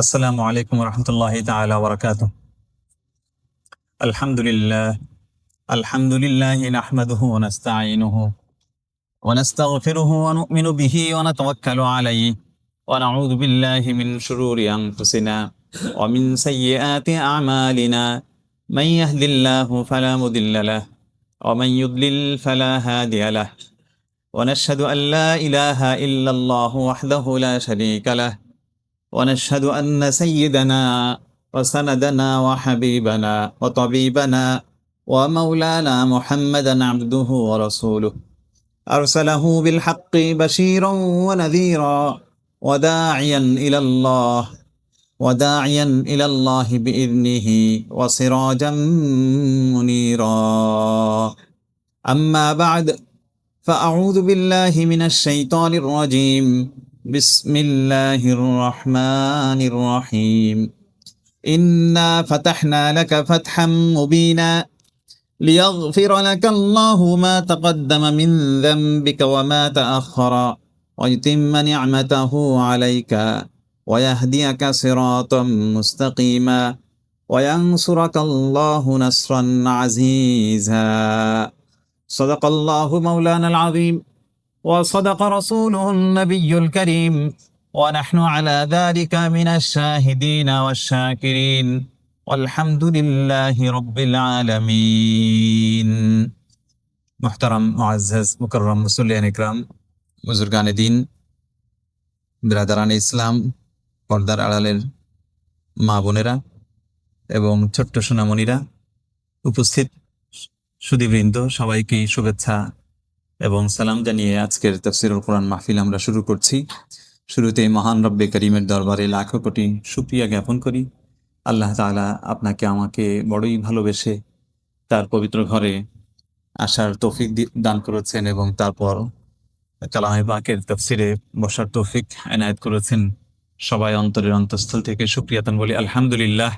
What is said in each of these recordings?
আসসালামু আলাইকুম রহমতুল্লাহ তাআলা ওয়া বারাকাতুহু। আলহামদুলিল্লাহ আলহামদুলিল্লাহ নাহমাদুহু ওয়া নাস্তাঈনুহু ওয়া নাস্তাগফিরুহু ওয়া নু'মিনু বিহি ওয়া নাতাওয়াক্কালু আলাইহি ওয়া নাউযু বিল্লাহি মিন শুরুরি আনফুসিনা ওয়া মিন সাইয়্যিআতি আ'মালিনা মান ইয়াহদিল্লাহু ফালা মুদিল্লা লাহু ওয়া মান ইউদ্লিল ফালা হাদিয়া লাহু ওয়া নাশহাদু আন লা ইলাহা ইল্লাল্লাহু ওয়াহদাহু লা শারীকা লাহু ونشهد أن سيدنا وسندنا وحبيبنا وطبيبنا ومولانا محمدا عبده ورسوله أرسله بالحق بشيرا ونذيرا وداعيا إلى الله بإذنه وسراجا منيرا. أما بعد فأعوذ بالله من الشيطان الرجيم. بسم الله الرحمن الرحيم. إنا فتحنا لك فتحا مبينا ليغفر لك الله ما تقدم من ذنبك وما تأخر ويتم نعمته عليك ويهديك صراطا مستقيما وينصرك الله نصرا عزيزا. صدق الله مولانا العظيم وصدق رسوله النبي الكريم ونحن على ذلك من الشاهدين والشاكرين والحمد لله رب العالمين. محترم معزز مكرم মুসল্লিয়ান ইকরাম, বুজুর্গানে দ্বীন, বিরাদারানে ইসলাম, পর্দার আড়ালের মা বোনেরা এবং ছোট্ট সোনামণিরা, উপস্থিত সুধীবৃন্দ, সবাইকে শুভেচ্ছা এবং সালাম জানিয়ে আজকের তাফসীরুল কোরআন মাহফিল আমরা শুরু করছি। শুরুতেই মহান রব্বে করিমের দরবারে লাখো কোটি শুকরিয়া জ্ঞাপন করি। আল্লাহ তাআলা আপনাকে আমাকে বড়ই ভালোবেসে তার পবিত্র ঘরে আসার তৌফিক দান করেছেন এবং তারপর কালামে পাকের তাফসীরে বসার তৌফিক এনায়েত করেছেন। সবাই অন্তরের অন্তঃস্থল থেকে শুকরিয়াতান বলি আলহামদুলিল্লাহ।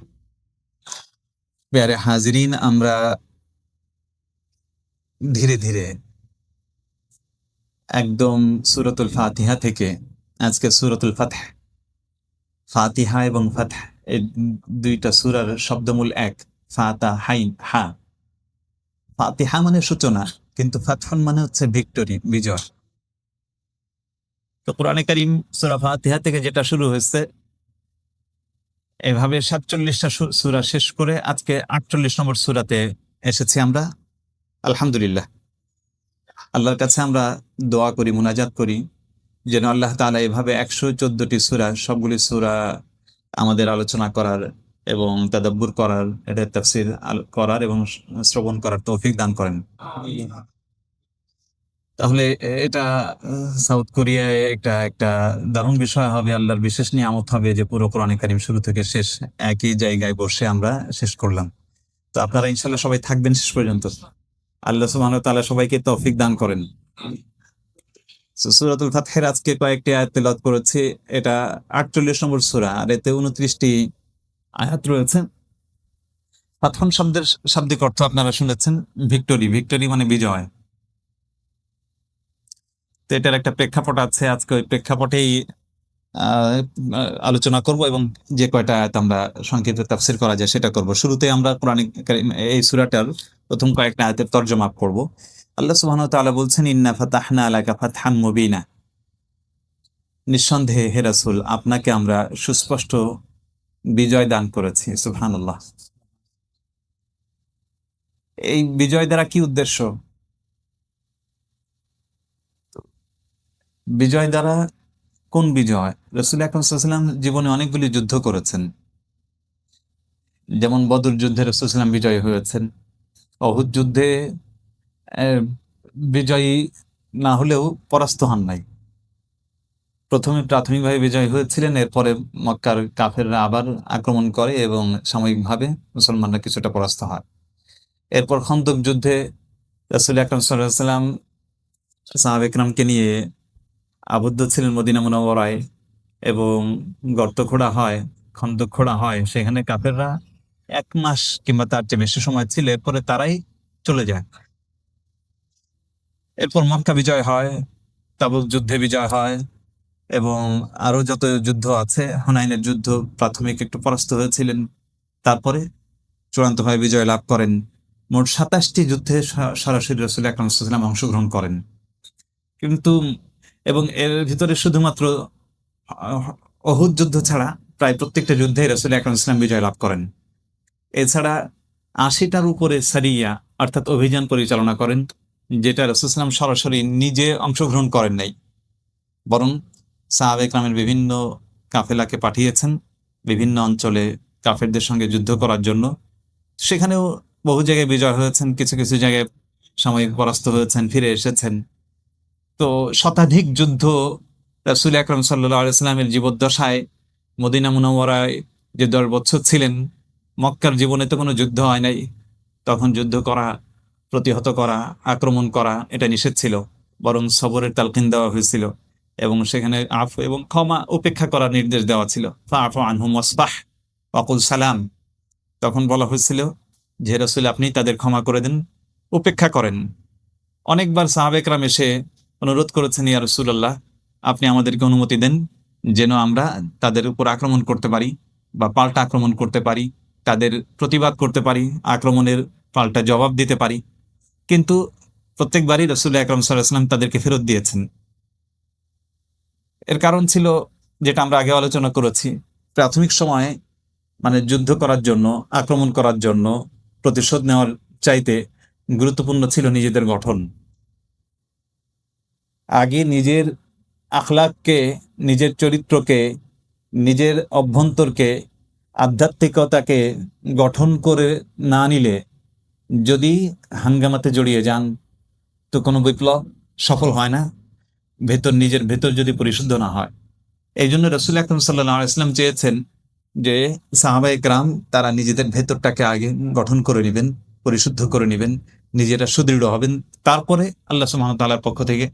প্যারে হাজিরিন, আমরা ধীরে ধীরে একদম সূরাতুল ফাতিহা থেকে আজকে সূরাতুল ফাতহ, ফাতিহা এবং ফাতহ এই দুইটা সূরার শব্দমূল এক, ফাতাহাইন, হা। ফাতিহা মানে সূচনা, কিন্তু ফাতহুন মানে হচ্ছে ভিক্টরি, বিজয়। তো কোরআনে কারীম সূরা ফাতিহা থেকে যেটা শুরু হয়েছে, এভাবে ৪৭টা সূরা শেষ করে আজকে ৪৮ নম্বর সূরাতে এসেছি আমরা। আলহামদুলিল্লাহ, আল্লাহর কাছে আমরা দোয়া করি, মুনাজাত করি যেন আল্লাহ তাআলা এভাবে ১১৪টি সূরা, সবগুলি সূরা আমাদের আলোচনা করার এবং তাদাব্বুর করার, এটা তাফসীর করার এবং শ্রবণ করার তৌফিক দান করেন। তাহলে এটা সাউথ কোরিয়ায় একটা দারুণ বিষয় হবে, আল্লাহর বিশেষ নিয়ামত হবে যে পুরো কোরআনে কারীম শুরু থেকে শেষ একই জায়গায় বসে আমরা শেষ করলাম। তো আপনারা ইনশাআল্লাহ সবাই থাকবেন শেষ পর্যন্ত। আল্লাহ সুবহানাহু ওয়া তাআলা সবাইকে তৌফিক দান করেন। সূরাতুল ফাতহের আজকে কয়েকটি আয়াত তেলাওয়াত করেছি। এটা ৪৮ নম্বর সূরা, আর এতে ২৯টি আয়াত রয়েছে। ফাতহুন শব্দের শাব্দিক অর্থ আপনারা শুনেছেন, ভিক্টরি। ভিক্টরি মানে বিজয়। তো এটার একটা প্রেক্ষাপট আছে, আজকে ওই প্রেক্ষাপটেই আলোচনা করব এবং যে কয়টা আয়াত আমরা সংক্ষিপ্ত তাফসীর করা যায় সেটা করব। শুরুতে আমরা কোরআনে কারীম এই সূরাটার প্রথম কয়েকটা আয়াতের তরজমা করব। আল্লাহ সুবহানাহু ওয়া তাআলা বলছেন, ইন্না ফাতাহনা লাকা ফাতহান মুবিনা, নিঃসন্দেহে হে রাসূল আপনাকে আমরা সুস্পষ্ট বিজয় দান করেছি। সুবহানাল্লাহ। এই বিজয় দ্বারা কি উদ্দেশ্য? বিজয় দ্বারা কোন বিজয়? রাসূল আকরাম সাল্লাল্লাহু আলাইহি ওয়াসাল্লাম জীবনে অনেকগুলি যুদ্ধ করেছেন, যেমন বদর যুদ্ধে রাসূল সাল্লাল্লাহু আলাইহি ওয়াসাল্লাম বিজয়ী হয়েছেন। উহুদ যুদ্ধে বিজয়ী না হলেও পরাস্ত হন নাই। প্রথমে প্রাথমিকভাবে বিজয় হয়েছিলেন, এরপরে মক্কার কাফেররা আবার আক্রমণ করে এবং সাময়িকভাবে মুসলমানরা কিছুটা পরাস্ত হয়। এরপর খন্দক যুদ্ধে রাসূল আকরাম সাল্লাল্লাহু আলাইহি ওয়াসাল্লাম সাহাবা ইকরামকে নিয়ে আবদ্ধ ছিলেন মদিনা মুনাওয়ারায় এবং গর্ত খোঁড়া হয়, খন্দক খোঁড়া হয়। সেখানে কাফেররা ১ মাস কিংবা তার চেয়ে বেশি সময় ছিল, এরপরে তারাই চলে যায়। এরপর মক্কা বিজয় হয়, তাবুক যুদ্ধে বিজয় হয় এবং আরো যত যুদ্ধ আছে, হুনাইনের যুদ্ধ প্রাথমিক একটু পরাস্ত হয়েছিলেন, তারপরে চূড়ান্তভাবে বিজয় লাভ করেন। মোট 27টি যুদ্ধে সরাসরি রাসূল আকরাম সাল্লাল্লাহু আলাইহি ওয়াসাল্লাম অংশগ্রহণ করেন। কিন্তু এবং এর ভিতরে শুধুমাত্র অহুদ যুদ্ধ ছাড়া প্রায় প্রত্যেকটা যুদ্ধে রাসূল আকরাম সাল্লাল্লাহু আলাইহি ওয়াসাল্লাম বিজয় লাভ করেন। এছাড়া 80টার উপরে সারিয়া অর্থাৎ অভিযান পরিচালনা করেন, যেটা রাসূল সাল্লাল্লাহু আলাইহি ওয়াসাল্লাম সরাসরি নিজে অংশগ্রহণ করেন নাই, বরং সাহাবা একরামের বিভিন্ন কাফেলাকে পাঠিয়েছেন বিভিন্ন অঞ্চলে কাফেরদের সঙ্গে যুদ্ধ করার জন্য। সেখানেও বহু জায়গায় বিজয় হয়েছেন, কিছু কিছু জায়গায় সাময়িক পরাস্ত হয়েছেন, ফিরে এসেছেন। তো শতাধিক যুদ্ধ রাসূল আকরাম সাল্লাল্লাহু আলাইহি ওয়াসাল্লামের জীবদ্দশায় মদিনা মুনাওয়ারায় যে 10 বছর ছিলেন, মক্কার জীবনে তো কোনো যুদ্ধ হয় নাই। তখন যুদ্ধ করা, প্রতিহত করা, আক্রমণ করা এটা নিষেধ ছিল, বরং সবরের তালকিন দেওয়া হয়েছিল এবং সেখানে আফু এবং ক্ষমা উপেক্ষা করার নির্দেশ দেওয়া ছিল। ফাআফু আনহুম ওয়াসফাহ ওয়াকুল সালাম। তখন বলা হয়েছিল যে রাসূল আপনি তাদের ক্ষমা করে দেন, উপেক্ষা করেন। অনেকবার সাহাবা একরাম এসে অনুরোধ করেছেন, ইয়া রাসূলুল্লাহ আপনি আমাদেরকে অনুমতি দেন যেন আমরা তাদের উপর আক্রমণ করতে পারি বা পাল্টা আক্রমণ করতে পারি, তাদের প্রতিবাদ করতে পারি, আক্রমণের পাল্টা জবাব দিতে পারি। কিন্তু প্রত্যেকবারই রাসূল আকরাম সাল্লাল্লাহু আলাইহি ওয়াসাল্লাম তাদেরকে ফেরত দিয়েছেন। এর কারণ ছিল যেটা আমরা আগে আলোচনা করেছি, প্রাথমিক সময়ে মানে যুদ্ধ করার জন্য, আক্রমণ করার জন্য, প্রতিশোধ নেওয়ার চাইতে গুরুত্বপূর্ণ ছিল নিজেদের গঠন। আগে নিজের আখলাককে, নিজের চরিত্রকে, নিজের অভ্যন্তরকে, আধ্যাত্মিকতাকে গঠন করে না নিলে, যদি হাঙ্গামাতে জড়িয়ে যান, তো কোনো বিপ্লব সফল হয় না, নিজের ভেতর যদি পরিশুদ্ধ না হয়। এই জন্য রাসূল আকরাম সাল্লাল্লাহু আলাইহি ওয়াসাল্লাম চেয়েছেন যে সাহাবায়ে কেরাম তারা নিজেদের ভেতরটাকে আগে গঠন করে নেবেন, পরিশুদ্ধ করে নেবেন, নিজেরা সুদৃঢ় হবেন, তারপরে আল্লাহ সুবহানাহু ওয়া তাআলার পক্ষ থেকে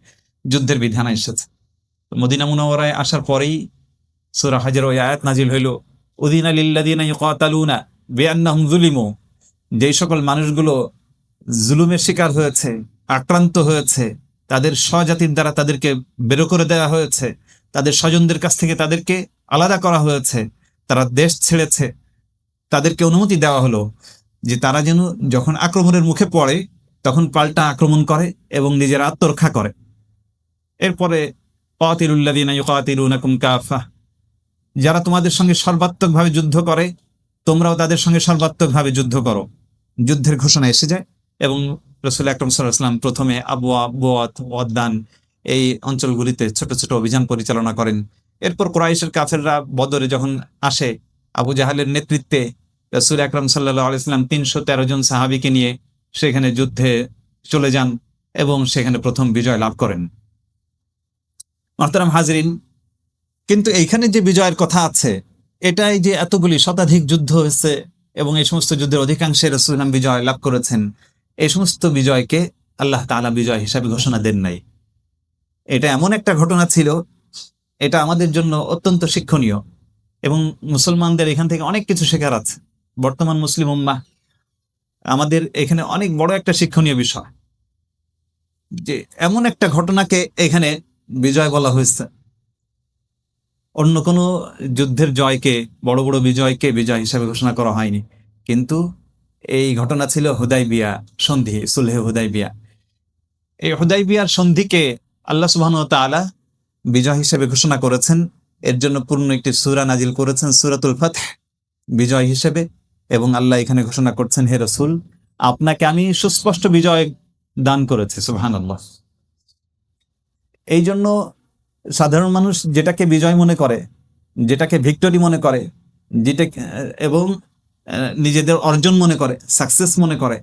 যুদ্ধের বিধান এসেছে। মদিনা মুনাওয়ারায় আসার পরেই সূরা হজের ওই আয়াত নাজিল হইল, উযিনা লিল্লাযিনা ইউকাতালুনা বিআন্নাহুম যুলিমু। যেই সকল মানুষগুলো জুলুমের শিকার হয়েছে, আক্রান্ত হয়েছে, তাদের স্বজাতির দ্বারা তাদেরকে বের করে দেওয়া হয়েছে, তাদের স্বজনদের কাছ থেকে তাদেরকে আলাদা করা হয়েছে, তারা দেশ ছেড়েছে, তাদেরকে অনুমতি দেওয়া হলো যে তারা যেন যখন আক্রমণের মুখে পড়ে তখন পাল্টা আক্রমণ করে এবং নিজের আত্মরক্ষা করে। এরপরে কাতিলুল্লাযিনা ইউকাতিলুনাকুম কাফা, যারা তোমাদের সঙ্গে সর্বাত্মকভাবে যুদ্ধ করে তোমরাও তাদের সঙ্গে সর্বাত্মকভাবে যুদ্ধ করো। যুদ্ধের ঘোষণা এসে যায় এবং রাসূল আকরাম সাল্লাল্লাহু আলাইহি ওয়াসাল্লাম প্রথমে আবওয়া, বুয়াত, ওয়াদ্দান এই অঞ্চলগুলিতে ছোট ছোট অভিযান পরিচালনা করেন। এরপর কুরাইশের কাফেররা বদরে যখন আসে, আবু জাহালের নেতৃত্বে রাসূল আকরাম সাল্লাল্লাহু আলাইহি ওয়াসাল্লাম ৩১৩ জন সাহাবীকে নিয়ে সেখানে যুদ্ধে চলে যান এবং সেখানে প্রথম বিজয় লাভ করেন। মুহতারাম হাজরিন, কিন্তু এইখানে যে বিজয়ের কথা আছে, এটাই যে এতগুলি শতাধিক যুদ্ধ হয়েছে এবং এই সমস্ত যুদ্ধের অধিকাংশে রাসূল বিজয় লাভ করেছেন, এই সমস্ত বিজয়কে আল্লাহ তাআলা বিজয় হিসাবে ঘোষণা দেন নাই। এটা এমন একটা ঘটনা ছিল, এটা আমাদের জন্য অত্যন্ত শিক্ষণীয় এবং মুসলমানদের এখান থেকে অনেক কিছু শেখার আছে। বর্তমান মুসলিম উম্মাহ আমাদের এখানে অনেক বড় একটা শিক্ষণীয় বিষয় যে এমন একটা ঘটনাকে এখানে বিজয় বলা হয়েছে। অন্য কোনো যুদ্ধের জয়কে, বড় বড় বিজয়কে বিজয় হিসাবে ঘোষণা করা হয়নি, কিন্তু এই ঘটনা ছিল হুদাইবিয়া সন্ধি, সুলহে হুদাইবিয়া। এই হুদাইবিয়ার সন্ধিকে আল্লাহ সুবহানাহু ওয়া তাআলা বিজয় হিসেবে ঘোষণা করেছেন। এর জন্য পূর্ণ একটি সূরা নাজিল করেছেন, সূরাতুল ফাতহ, বিজয় হিসেবে। এবং আল্লাহ এখানে ঘোষণা করছেন, হে রাসূল আপনাকে আমি সুস্পষ্ট বিজয় দান করেছি। সুবহানাল্লাহ। এই জন্য সাধারণ মানুষ যেটাকে বিজয় মনে করে, যেটাকে ভিক্টরি মনে করে, যেটা এবং নিজেদের অর্জন মনে করে, সাকসেস মনে করে,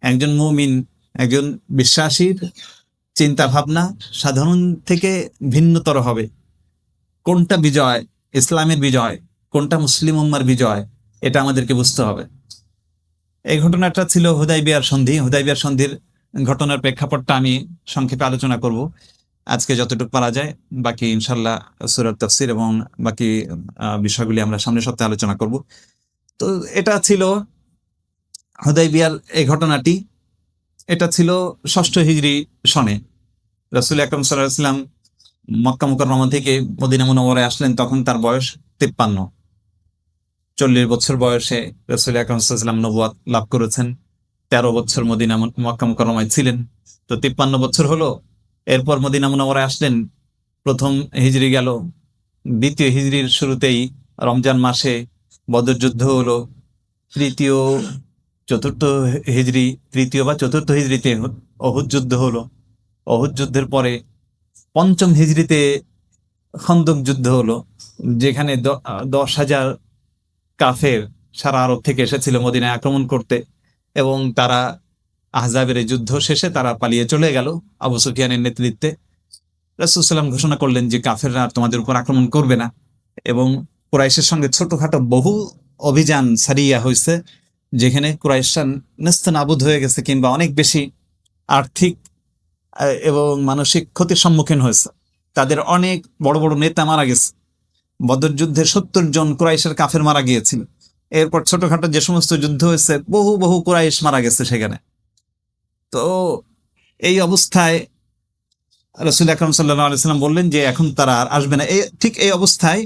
একজন মুমিন, একজন বিশ্বাসীর চিন্তা ভাবনা সাধারণ থেকে ভিন্নতর হবে। কোনটা বিজয়, ইসলামের বিজয়, কোনটা মুসলিম উম্মার বিজয়, এটা আমাদেরকে বুঝতে হবে। এই ঘটনাটা ছিল হুদাইবিয়ার সন্ধি। হুদাইবিয়ার সন্ধির ঘটনার প্রেক্ষাপটটা আমি সংক্ষেপে আলোচনা করব আজকে যতটুকু পারা যায়। বাকি ইনশাল্লাহ সূরার তাফসীর এবং বাকি বিষয়গুলি আমরা সামনের সপ্তাহে আলোচনা করব। তো এটা ছিল হুদাইবিয়ার এই ঘটনাটি। এটা ছিল ৬ষ্ঠ হিজরি সনে। রাসূল আকরাম সাল্লাল্লাহু আলাইহি ওয়াসাল্লাম মক্কা মুকাররমা থেকে মদিনা মুনাওয়ারায় আসলেন, তখন তার বয়স 53। 40 বছর বয়সে রাসূল আকরাম সাল্লাল্লাহু আলাইহি ওয়াসাল্লাম নবুয়ত লাভ করেছেন। 13 বছর মক্কা মুকাররমায় ছিলেন, তো 53 বছর হলো। এরপর মদিনা মুনাওয়ারায় আসলেন, প্রথম হিজরি গেল। দ্বিতীয় হিজরির শুরুতেই রমজান মাসে বদর যুদ্ধ হলো। তৃতীয় চতুর্থ হিজরি, তৃতীয় বা চতুর্থ হিজরিতে অহুদ যুদ্ধ হলো। অহুদ যুদ্ধের পরে পঞ্চম হিজরিতে খন্দক যুদ্ধ হলো, যেখানে 10,000 কাফের সারা আরব থেকে এসেছিল মদিনায় আক্রমণ করতে, এবং তারা আহজাবের এই যুদ্ধ শেষে তারা পালিয়ে চলে গেল আবু সুফিয়ানের নেতৃত্বে। রাসূল সাল্লাম ঘোষণা করলেন যে কাফেররা আর তোমাদের উপর আক্রমণ করবে না, এবং কুরাইশের সঙ্গে ছোটখাটো বহু অভিযান সারিয়া হয়েছে, যেখানে কুরাইশরা নেস্তানাবুদ হয়ে গেছে, কিংবা অনেক বেশি আর্থিক এবং মানসিক ক্ষতির সম্মুখীন হয়েছে। তাদের অনেক বড় বড় নেতা মারা গেছে। বদর যুদ্ধে 70 জন কুরাইশের কাফের মারা গিয়েছিল। এরপর ছোটখাটো যে সমস্ত যুদ্ধ হয়েছে, বহু বহু কুরাইশ মারা গেছে সেখানে। তো এই অবস্থায় রাসূল আকরাম সাল্লাল্লাহু আলাইহি ওয়াসাল্লাম বললেন যে এখন তারা আর আসবে না। ঠিক এই অবস্থায়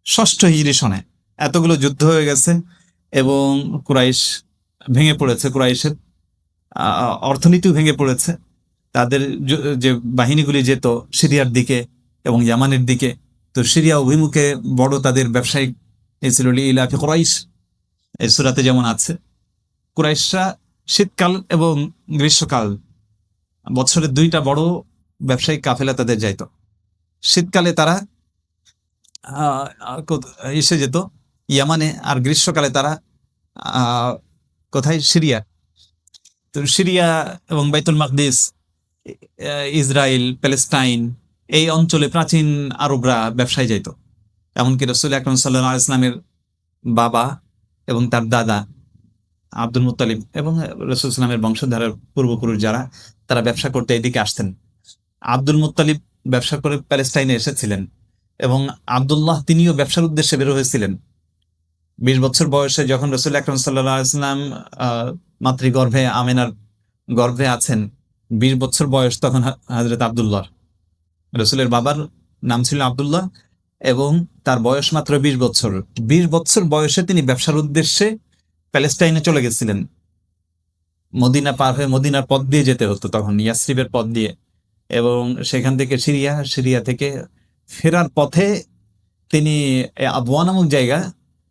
6ষ্ঠ হিজরি সনে এতগুলো যুদ্ধ হয়ে গেছে, এবং কুরাইশ ভেঙে পড়েছে। কুরাইশের অর্থনীতিও ভেঙে পড়েছে। তাদের যে বাহিনীগুলি যেত সিরিয়ার দিকে এবং ইয়ামানের দিকে, তো সিরিয়া অভিমুখে বড় তাদের ব্যবসায়িক এই ছিল ইলাফি কুরাইশ, এই সূরাতে যেমন আছে। কুরাইশরা শীতকাল এবং গ্রীষ্মকাল, বছরের 2টা বড় ব্যবসায়িক কাফেলা তাদের যাইত। শীতকালে তারা এসে যেত ইয়ামানে, আর গ্রীষ্মকালে তারা কোথায়, সিরিয়া। তো সিরিয়া এবং বাইতুল মাকদিস, ইসরায়েল, প্যালেস্টাইন, এই অঞ্চলে প্রাচীন আরবরা ব্যবসায় যাইত। এমনকি রাসূল আকরাম সাল্লাল্লাহু আলাইহি ওয়াসাল্লামের বাবা এবং তার দাদা আব্দুল মুত্তালিব এবং রাসূল সাল্লামের বংশধারের পূর্বপুরুষ যারা, তারা ব্যবসা করতে এদিকে আসতেন। আব্দুল মুত্তালিব ব্যবসা করে প্যালেস্টাইনে এসেছিলেন, এবং আব্দুল্লাহ তিনিও ব্যবসার উদ্দেশ্যে বের হয়েছিলেন। 20 বছর বয়সে যখন রাসূল আকরাম সাল্লাল্লাহু আলাইহি ওয়াসাল্লাম মাতৃগর্ভে আমেনার গর্ভে আছেন, 20 বছর বয়স তখন হযরত আব্দুল্লাহ। রাসূলের বাবার নাম ছিল আব্দুল্লাহ, এবং তার বয়স মাত্র 20 বছর। 20 বছর বয়সে তিনি ব্যবসার উদ্দেশ্যে প্যালেস্টাইনে চলে গেছিলেন। মদিনা পার হয়ে, মদিনার পথ দিয়ে যেতে হতো তখন, ইয়াসরিবের পথ দিয়ে, এবং সেখান থেকে সিরিয়া থেকে ফেরার পথে তিনি আবওয়া নামক জায়গা,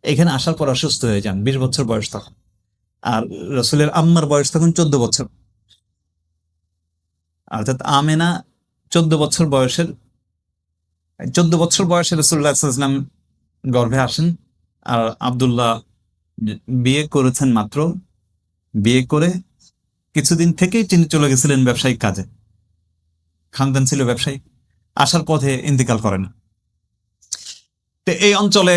এখানে আসার পর অসুস্থ হয়ে যান। 20 বছর বয়স তখন। আর রাসূলের আম্মার বয়স তখন 14 বছর, অর্থাৎ আমেনা 14 বছর বয়সে রাসূলুল্লাহ সাল্লাল্লাহু আলাইহি ওয়াসাল্লাম গর্ভে আসেন। আর আব্দুল্লাহ বিয়ে করেছেন মাত্র। বিয়ে করে কিছুদিন থেকেই তিনি চলে গেছিলেন ব্যবসায়িক কাজে। খানদান ছিল ব্যবসায়ী। আসার পথে ইন্তিকাল করেন। তো এই অঞ্চলে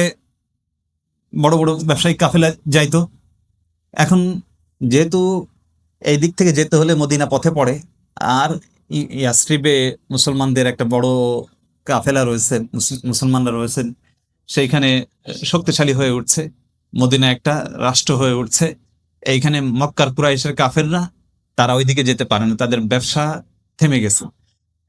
বড় বড় ব্যবসায়িক কাফেলা যাইতো। এখন যেহেতু এই দিক থেকে যেতে হলে মদিনা পথে পড়ে, আর ইয়াসরিবে মুসলমানদের একটা বড় কাফেলা রয়েছে, মুসলমানরা রয়েছেন সেইখানে, শক্তিশালী হয়ে উঠছে। মদিনা একটা রাষ্ট্র হয়ে উঠছে। এইখানে মক্কার কুরাইশের কাফেররা তারা ওইদিকে যেতে পারে না, তাদের ব্যবসা থেমে গেছে।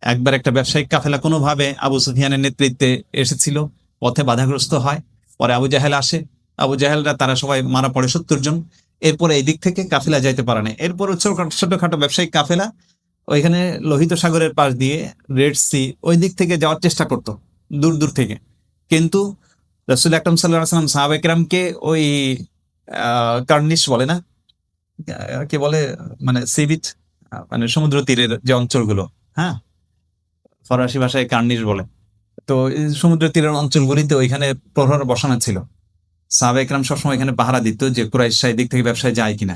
একবার একটা ব্যবসায়িক কাফেলা কোনোভাবে আবু সুফিয়ানের নেতৃত্বে এসেছিল, পথে বাধাগ্রস্ত হয়। পরে আবু জাহেল আসে। আবু জাহেলরা তারা সবাই মারা পড়ে, 70 জন। এরপরে এই দিক থেকে কাফেলা যাইতে পারে না। এরপর ছোটখাটো ব্যবসায়িক কাফেলা ওইখানে লোহিত সাগরের পাশ দিয়ে, রেড সি, ওই দিক থেকে যাওয়ার চেষ্টা করত, দূর দূর থেকে। কিন্তু রাসূল আকরাম সাল্লাল্লাহু আলাইহি ওয়াসাল্লাম সাহাবায়ে কেরামকে ওই কার্নিশ বলে না, কে বলে, মানে সি বিচ, মানে সমুদ্র তীরের যে অঞ্চলগুলো, হ্যাঁ, ফরাসি ভাষায় কার্নিশ বলে। তো এই সমুদ্র তীরের অঞ্চলগুলিতে ওইখানে প্রহর বসানো ছিল। সাহাবায়ে কেরাম সবসময় এখানে পাহারা দিত যে কুরাইশরা দিক থেকে ব্যবসায় যায় কিনা।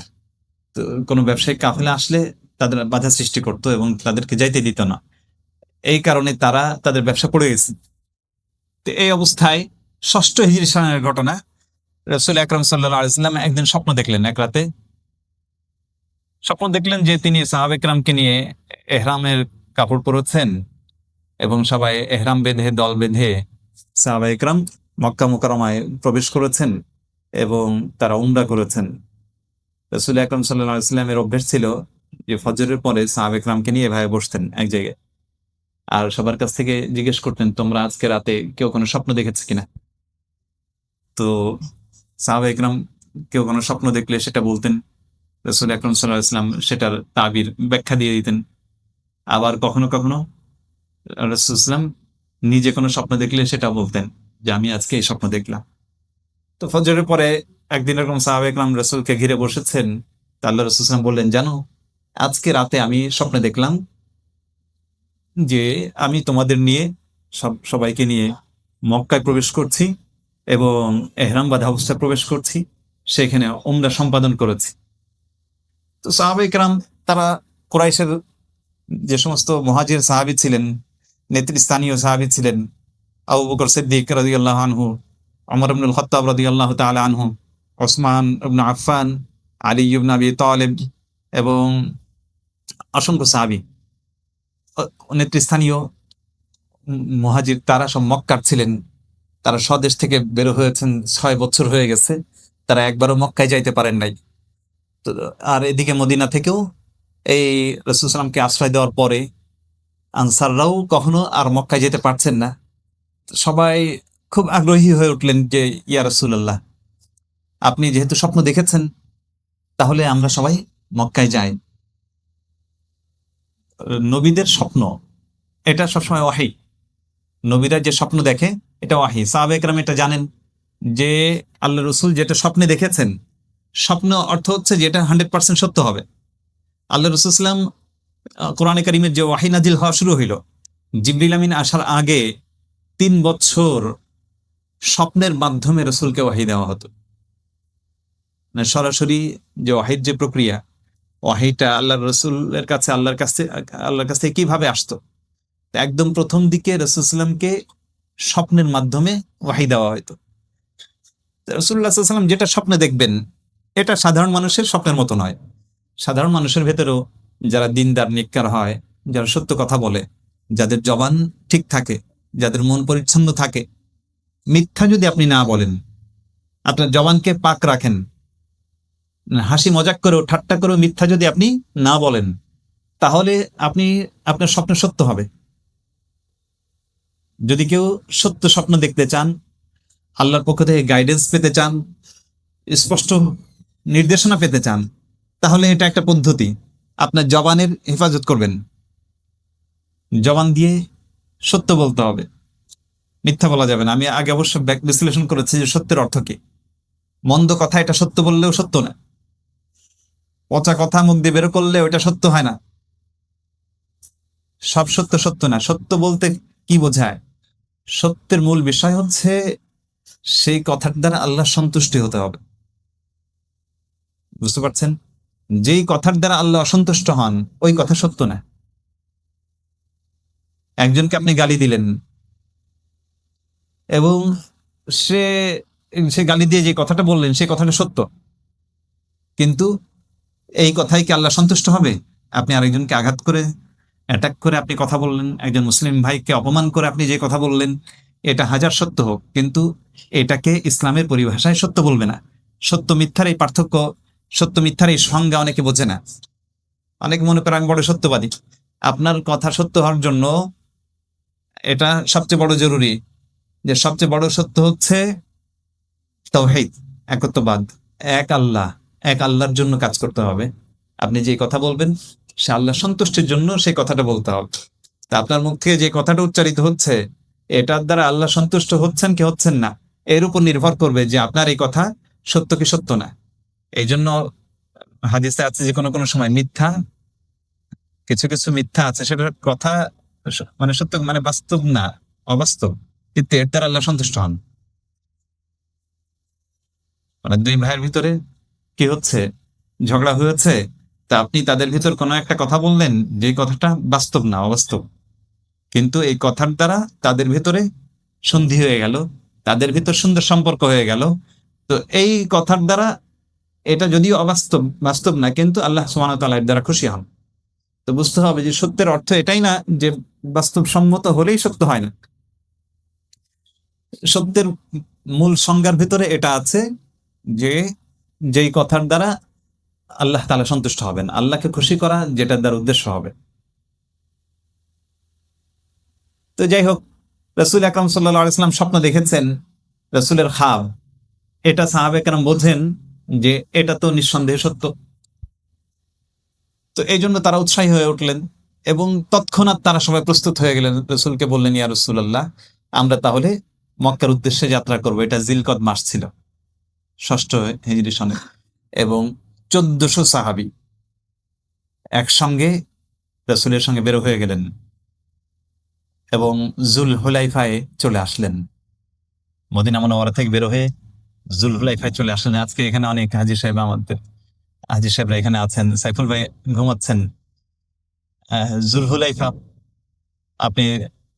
তো কোনো ব্যবসায়িক কাফেলা আসলে তাদের বাধা সৃষ্টি করতো এবং তাদেরকে যাইতে দিত না। এই কারণে তারা তাদের ব্যবসা পড়ে গেছে। তো এই অবস্থায় 6ষ্ঠ হিজরি সনের ঘটনা, রাসূল আকরাম সাল্লাল্লাহু আলাইহি ওয়াসাল্লাম একদিন স্বপ্ন দেখলেন। এক রাতে স্বপ্ন দেখলেন যে তিনি সাহাবায়ে কেরামকে নিয়ে এহরামের কাপড় পরেছেন, এবং সবাই এহরাম বেঁধে, দল বেঁধে সাহাবায়ে কেরাম মক্কা মুকাররমায় প্রবেশ করেছেন, এবং তারা উমরা করেছেন। রাসূল আকরাম সাল্লাল্লাহু আলাইহি ওয়াসাল্লামের অভ্যাস ছিল যে ফজরের পরে সাহাবায়ে কেরামকে নিয়ে এভাবে বসতেন এক জায়গায়। আর সবার কাছ থেকে জিজ্ঞেস করতেন, তোমরা আজকে রাতে কেউ কোনো স্বপ্ন দেখেছে কিনা? তো সাহাবা একরাম কেউ কোনো স্বপ্ন দেখলে সেটা বলতেন, রাসূল আকরাম সাল্লাল্লাহু আলাইহি ওয়াসাল্লাম সেটার তাবির ব্যাখ্যা দিয়ে দিতেন। আবার কখনো কখনো রাসূল সাল্লাম নিজে কোনো স্বপ্ন দেখলে সেটা বলতেন যে আমি আজকে এই স্বপ্ন দেখলাম। তো ফজরের পরে একদিন এরকম সাহাবা একরাম রাসূলকে ঘিরে বসেছেন। তা আল্লাহ রাসূল সাল্লাল্লাহু আলাইহি ওয়াসাল্লাম বললেন, জানো আজকে রাতে আমি স্বপ্নে দেখলাম যে আমি তোমাদের নিয়ে সবাইকে নিয়ে মক্কায় প্রবেশ করছি এবং এহরাম বাঁধা অবস্থায় প্রবেশ করছি, সেখানে উমরা সম্পাদন করেছি। তো সাহাবা ইকরাম তারা কুরাইশের যে সমস্ত মুহাজির সাহাবী ছিলেন, নেতৃস্থানীয় সাহাবী ছিলেন, আবু বকর সিদ্দিক রাদিয়াল্লাহু আনহু, ওমর ইবনুল খাত্তাব রাদিয়াল্লাহু তাআলা আনহু, ওসমান ইবনে আফফান, আলী ইবনে আবি তালিব এবং অসংখ্য সাহাবী নেতৃস্থানীয় মুহাজির তারা সব মক্কার ছিলেন। তারা স্বদেশ থেকে বের হয়েছেন, 6 বছর হয়ে গেছে, তারা একবারও মক্কায় যাইতে পারেন নাই। তো আর এদিকে মদিনা থেকেও এই রাসূল সাল্লামকে আশ্রয় দেওয়ার পরে আনসাররাও কখনো আর মক্কায় যেতে পারছেন না। তো সবাই খুব আগ্রহী হয়ে উঠলেন যে ইয়া রাসূলুল্লাহ, আপনি যেহেতু স্বপ্ন দেখেছেন তাহলে আমরা সবাই মক্কায় যাই। নবীদের স্বপ্ন এটা সবসময় ওয়াহী। নবীরা যে স্বপ্ন দেখে এটা ওয়াহী। সাহাবা একরাম এটা জানেন যে আল্লাহ রসুল যেটা স্বপ্নে দেখেছেন, স্বপ্ন অর্থ হচ্ছে যেটা 100% সত্য হবে। আল্লাহ রসুল ইসলাম কোরআনে কারিমের যে ওয়াহী নাজিল হওয়া শুরু হইল, জিবরিল আমিন আসার আগে 3 বছর স্বপ্নের মাধ্যমে রসুলকে ওয়াহী দেওয়া হতো। মানে সরাসরি যে ওয়াহির যে প্রক্রিয়া, ওয়াহিটা আল্লাহ রসুলের কাছে আল্লাহর কাছ থেকে কিভাবে আসতো, একদম প্রথম দিকে রসুল সাল্লামকে স্বপ্নের মাধ্যমে ওয়াহী দেওয়া হতো। রাসূলুল্লাহ সাল্লাল্লাহু আলাইহি ওয়াসাল্লাম যেটা স্বপ্নে দেখবেন এটা সাধারণ মানুষের স্বপ্নের মতো নয়। সাধারণ মানুষের ভেতরেও যারা দিনদার নেককার হয়, যারা সত্য কথা বলে, যাদের জবান ঠিক থাকে, যাদের মন পরিচ্ছন্ন থাকে, মিথ্যা যদি আপনি না বলেন, আপনার জবানকে পাক রাখেন, হাসি মজাক করেও ঠাট্টা করেও মিথ্যা যদি আপনি না বলেন, তাহলে আপনার স্বপ্ন সত্য হবে। যদি কেউ সত্য স্বপ্ন দেখতে চান, আল্লাহর পক্ষ থেকে গাইডেন্স পেতে চান, স্পষ্ট নির্দেশনা পেতে চান, তাহলে এটা একটা পদ্ধতি। আপনার জবানের হেফাজত করবেন, জবান দিয়ে সত্য বলতে হবে, মিথ্যা বলা যাবে না। আমি আগে অবশ্য বিশ্লেষণ করেছি যে সত্যের অর্থ কি। মন্দ কথা এটা সত্য বললেও সত্য না, পচা কথা মুখ দিয়ে বের করলে ওইটা সত্য হয় না। সব সত্য সত্য না। সত্য বলতে কি বোঝায়? সত্যের মূল বিষয় হচ্ছে সেই কথার দ্বারা আল্লাহ সন্তুষ্টি হতে হবে। বুঝতে পারছেন? যেই কথার দ্বারা আল্লাহ অসন্তুষ্ট হন ওই কথা সত্য না। একজনকে আপনি গালি দিলেন এবং সে সে গালি দিয়ে যে কথাটা বললেন সেই কথাটা সত্য, কিন্তু এই কথাই কি আল্লাহ সন্তুষ্ট হবে? আপনি আরেকজনকে আঘাত করে, অ্যাটাক করে আপনি কথা বললেন, একজন মুসলিম ভাইকে অপমান করে আপনি যে কথা বললেন, এটা হাজার সত্য হোক, কিন্তু এটাকে ইসলামের পরিভাষায় সত্য বলবে না। সত্য মিথ্যার এই পার্থক্য, সত্য মিথ্যার এই সংজ্ঞা অনেকে বোঝে না। অনেকে মনে করে আমি বড় সত্যবাদী। আপনার কথা সত্য হওয়ার জন্য এটা সবচেয়ে বড় জরুরি, যে সবচেয়ে বড় সত্য হচ্ছে তাওহীদ, একত্ববাদ, এক আল্লাহর জন্য কাজ করতে হবে। আপনি যে কথা বলবেন সে আল্লাহ সন্তুষ্টির জন্য সেই কথাটা বলতে হবে। তা আপনার মুখ থেকে যে কথাটা উচ্চারিত হচ্ছে এটার দ্বারা আল্লাহ সন্তুষ্ট হচ্ছেন কি হচ্ছেন না, এর উপর নির্ভর করবে যে আপনার এই কথা সত্য কি সত্য না। এই জন্য হাদিসে আছে যে কোনো কোনো সময় মিথ্যা, কিছু কিছু মিথ্যা আছে সেটার কথা মানে সত্য, মানে বাস্তব না, অবাস্তব, কিন্তু এর দ্বারা আল্লাহ সন্তুষ্ট হন। মানে দুই ভাইয়ের ভিতরে কি হচ্ছে, ঝগড়া হয়েছে, তা আপনি তাদের ভিতর কোনো একটা কথা বললেন যে কথাটা বাস্তব না, অবাস্তব, কিন্তু এই কথার দ্বারা তাদের ভিতরে সন্ধি হয়ে গেল, তাদের ভিতর সুন্দর সম্পর্ক হয়ে গেল। তো এই কথার দ্বারা, এটা যদিও অবাস্তব, বাস্তব না, কিন্তু আল্লাহ সুবহানাহু ওয়া তাআলা এর দ্বারা খুশি হন। তো বুঝতে হবে যে সত্যের অর্থ এটাই না যে বাস্তবসম্মত হলেই সত্য হয় না। সত্যের মূল সংজ্ঞার ভিতরে এটা আছে যে যেই কথার দ্বারা আল্লাহ তাআলা সন্তুষ্ট হবেন, আল্লাহকে খুশি করা যেটার দ্বারা উদ্দেশ্য হবে। তো যাই হোক, রাসূল আকরাম সাল্লাল্লাহু আলাইহি ওয়াসাল্লাম স্বপ্ন দেখেছেন, রাসূলের খাব, এটা সাহাবে কেরাম বোঝেন যে এটা তো নিঃসন্দেহে সত্য। তো এই জন্য তারা উৎসাহী হয়ে উঠলেন এবং তৎক্ষণাৎ তারা সবাই প্রস্তুত হয়ে গেলেন। রাসূলকে বললেন, ইয়া রাসূলুল্লাহ, আমরা তাহলে মক্কার উদ্দেশ্যে যাত্রা করব। এটা জিলকদ মাস ছিল, ৬ষ্ঠ হিজরি সনে, এবং ১৪০০ সাহাবী একসঙ্গে রাসূলের সঙ্গে বের হয়ে গেলেন এবং জুল হুলাইফায় চলে আসলেন। মদিনা মুনাওয়ারা থেকে বের হয়ে জুল হুলাইফায় চলে আসলেন। আজকে এখানে অনেক হাজী সাহেব, আমাদের হাজী সাহেবরা এখানে আছেন। সাইফুল ভাই ঘুমাচ্ছেন। জুল হুলাইফা, আপনি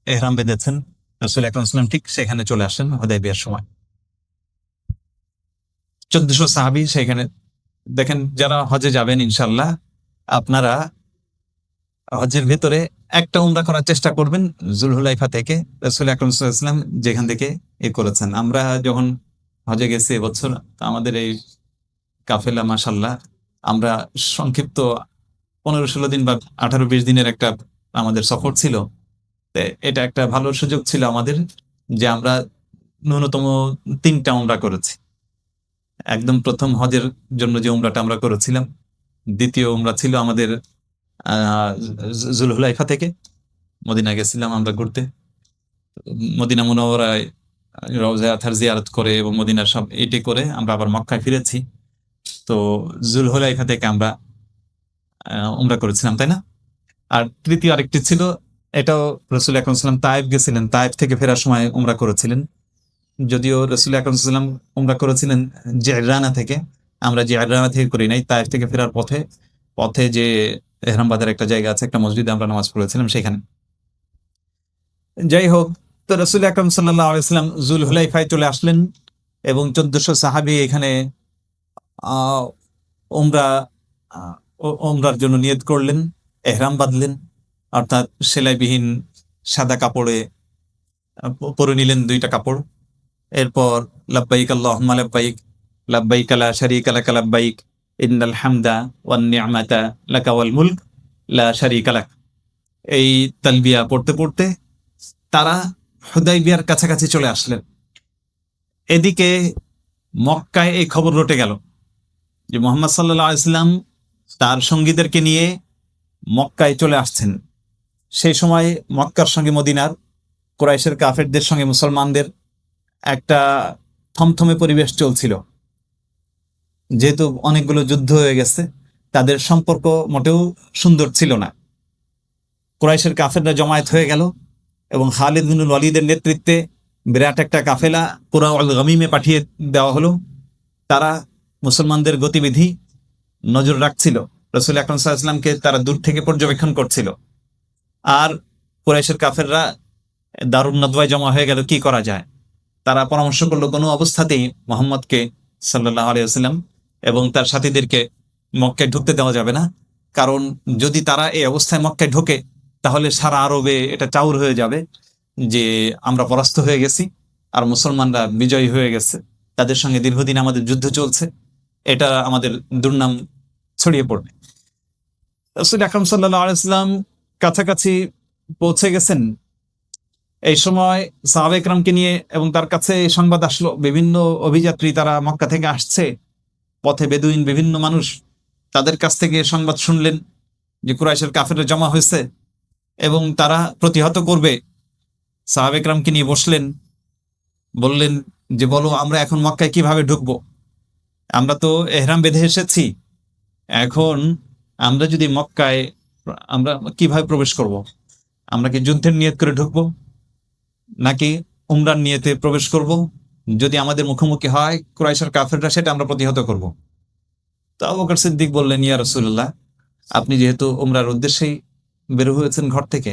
এহরাম বেঁধেছেন, রাসূল আকরাম সাল্লাল্লাহু আলাইহি ওয়াসাল্লাম ঠিক সেখানে চলে আসেন হুদায়বিয়ার সময়। ১৪০০ সাহাবী সেখানে। দেখেন, যারা হজে যাবেন ইনশাআল্লাহ, আপনারা হজের ভেতরে একটা উমরা করার চেষ্টা করবেন জুলহুলাইফা থেকে। রাসূল আকরাম সাল্লাল্লাহু আলাইহি ওয়াসাল্লাম যেখান থেকে করেছেন। আমরা যখন হজে গেছি এবছর, আমাদের এই কাফেলা মাশাআল্লাহ, আমরা সংক্ষিপ্ত ১৫-১৬ দিন বা ১৮-২০ দিনের একটা আমাদের সফর ছিল। এটা একটা ভালো সুযোগ ছিল আমাদের যে আমরা ন্যূনতম ৩টা উমরা করেছি। একদম প্রথম হজের জন্য যে উমরাটা আমরা করেছিলাম, দ্বিতীয় উমরা ছিল আমাদের জুলহুলাইফা থেকে মদিনা গেছিলাম আমরা ঘুরতে। মদিনা মুনাওয়ারায় রওজা আথার জিয়ারত করে এবং মদিনার সব এটি করে আমরা আবার মক্কায় ফিরেছি। তো জুলহুলাইফা থেকে আমরা উমরা করেছিলাম, তাই না? আর তৃতীয় আরেকটি ছিল, এটাও রাসূল আকরাম সাল্লাল্লাহু আলাইহি ওয়াসাল্লাম তায়েফ গেছিলেন, তায়েফ থেকে ফেরার সময় উমরা করেছিলেন। যদিও রাসূল আকরাম সাল্লাল্লাহু আলাইহি ওয়াসাল্লাম উমরা করেছিলেন জি'রানা থেকে, আমরা জি'রানা থেকে করি নাই। তায়েফ থেকে ফেরার পথে পথে যে এহরাম বাঁধার একটা জায়গা আছে, একটা মসজিদে আমরা নামাজ পড়েছিলাম সেখানে। যাই হোক, তো রাসূল আকরাম সাল্লাল্লাহু আলাইহি ওয়াসাল্লাম জুলহুলাইফায় চলে আসলেন এবং ১৪০০ সাহাবী এখানে আহ উমরা আহ, উমরার জন্য নিয়ত করলেন, এহরাম বাঁধলেন, অর্থাৎ সেলাইবিহীন সাদা কাপড়ে পরে নিলেন ২টা কাপড়। এরপর লাব্বাইক আল্লাহুম্মা লাব্বাইক, লাব্বাইক লা শারীকা লাকা লাব্বাইক, ইন্নাল হামদা ওয়ান নি'মাতা লাকা ওয়াল মুলক লা শারীকা লাক, এই তালবিয়া পড়তে পড়তে তারা হুদায়বিয়ার কাছাকাছি চলে আসলেন। এদিকে মক্কায় এই খবর রটে গেল যে মুহাম্মদ সাল্লাল্লাহু আলাইহি ওয়াসাল্লাম তার সঙ্গীদেরকে নিয়ে মক্কায় চলে আসছেন। সেই সময় মক্কার সঙ্গে মদিনার কুরাইশের কাফেরদের সঙ্গে মুসলমানদের একটা থমথমে পরিবেশ চলছিল। যেহেতু অনেকগুলো যুদ্ধ হয়ে গেছে, তাদের সম্পর্ক মোটেও সুন্দর ছিল না। কুরাইশের কাফেররা জমায়েত হয়ে গেল এবং খালিদ বিন ওয়ালিদের নেতৃত্বে বিরাট একটা কাফেলা কুরা আল গামিমে পাঠিয়ে দেওয়া হলো। তারা মুসলমানদের গতিবিধি নজর রাখছিল। রাসূল আকরাম সাল্লাল্লাহু আলাইহি ওয়াসাল্লামকে তারা দূর থেকে পর্যবেক্ষণ করছিল। আর কুরাইশের কাফেররা দারুন নাদওয়ায় জমা হয়ে গেল, কি করা যায়। তারা পরামর্শ করলো কোনো অবস্থাতেই মুহাম্মদকে সাল্লাল্লাহু আলাইহি ওয়াসাল্লাম এবং তার সাথীদেরকে মক্কায় ঢুকতে দেওয়া যাবে না। কারণ যদি তারা এই অবস্থায় মক্কায় ঢোকে, তাহলে সারা আরবে এটা চাউর হয়ে যাবে যে আমরা পরাস্ত হয়ে গেছি আর মুসলমানরা বিজয়ী হয়ে গেছে, তাদের সঙ্গে দীর্ঘদিন আমাদের যুদ্ধ চলছে, এটা আমাদের দুর্নাম ছড়িয়ে পড়বে। রাসূল আকরাম সাল্লাল্লাহু আলাইহি ওয়াসাল্লাম কাছাকাছি পৌঁছে গেছেন। এই সময় সাহাবা একরামকে নিয়ে এবং তার কাছে এই সংবাদ আসলো, বিভিন্ন অভিযাত্রী তারা মক্কা থেকে আসছে, পথে বেদুইন বিভিন্ন মানুষ, তাদের কাছ থেকে সংবাদ শুনলেন যে কুরাইশের কাফেররা জমা হয়েছে এবং তারা প্রতিহত করবে। সাহাবা একরামকে নিয়ে বসলেন, বললেন যে বলো আমরা এখন মক্কায় কিভাবে ঢুকবো? আমরা তো এহরাম বেঁধে এসেছি, এখন আমরা যদি মক্কায় আমরা কিভাবে প্রবেশ করব? আমরা কি যুদ্ধের নিয়ত করে ঢুকবো নাকি উমরার নিয়তে প্রবেশ করব? যদি আমাদের মুখোমুখি হয় কুরাইশের কাফেররা, সেটা আমরা প্রতিহত করব। তো আবু বকর সিদ্দিক বললেন, ইয়া রাসূলুল্লাহ, আপনি যেহেতু উমরার উদ্দেশ্যেই বের হয়েছেন ঘর থেকে,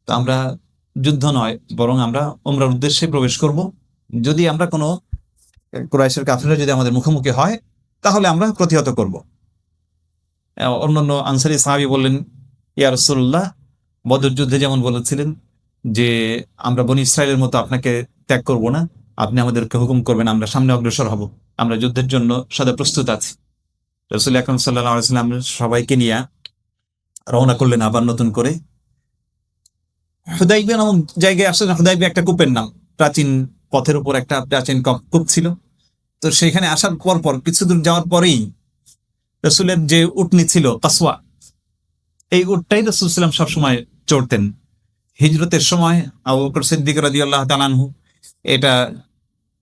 তো আমরা যুদ্ধ নয় বরং আমরা উমরার উদ্দেশ্যে প্রবেশ করব। যদি আমরা কোনো কুরাইশের কাফেররা যদি আমাদের মুখোমুখি হয়, তাহলে আমরা প্রতিহত করব। অন্যান্য আনসারী সাহাবী বললেন, ইয়া রাসূলুল্লাহ, বদর যুদ্ধে যেমন বলেছিলেন যে আমরা বনী ইসরাইলের মতো আপনাকে ত্যাগ করব না, আপনি আমাদেরকে হুকুম করবেন, আমরা সামনে অগ্রসর হব, আমরা যুদ্ধের জন্য সদা প্রস্তুত আছি। রাসূল আকরাম সাল্লাল্লাহু আলাইহি ওয়াসাল্লাম সবাইকে নিয়ে রওনা করলেন আবার নতুন করে। হুদাইবিয়া নামক জায়গায় আসলে হুদাইবিয়া একটা কূপের নাম, প্রাচীন পথের উপর একটা প্রাচীন কূপ ছিল। তো সেখানে আসার পর কিছু দূর যাওয়ার পরেই রসুলের যে উটনি ছিল কাসওয়া, এই উটটাই রসুল সাল্লাম সবসময় চড়তেন। হিজরতের সময় আবু বকর সিদ্দিক রাদিয়াল্লাহু তাআলা আনহু এটা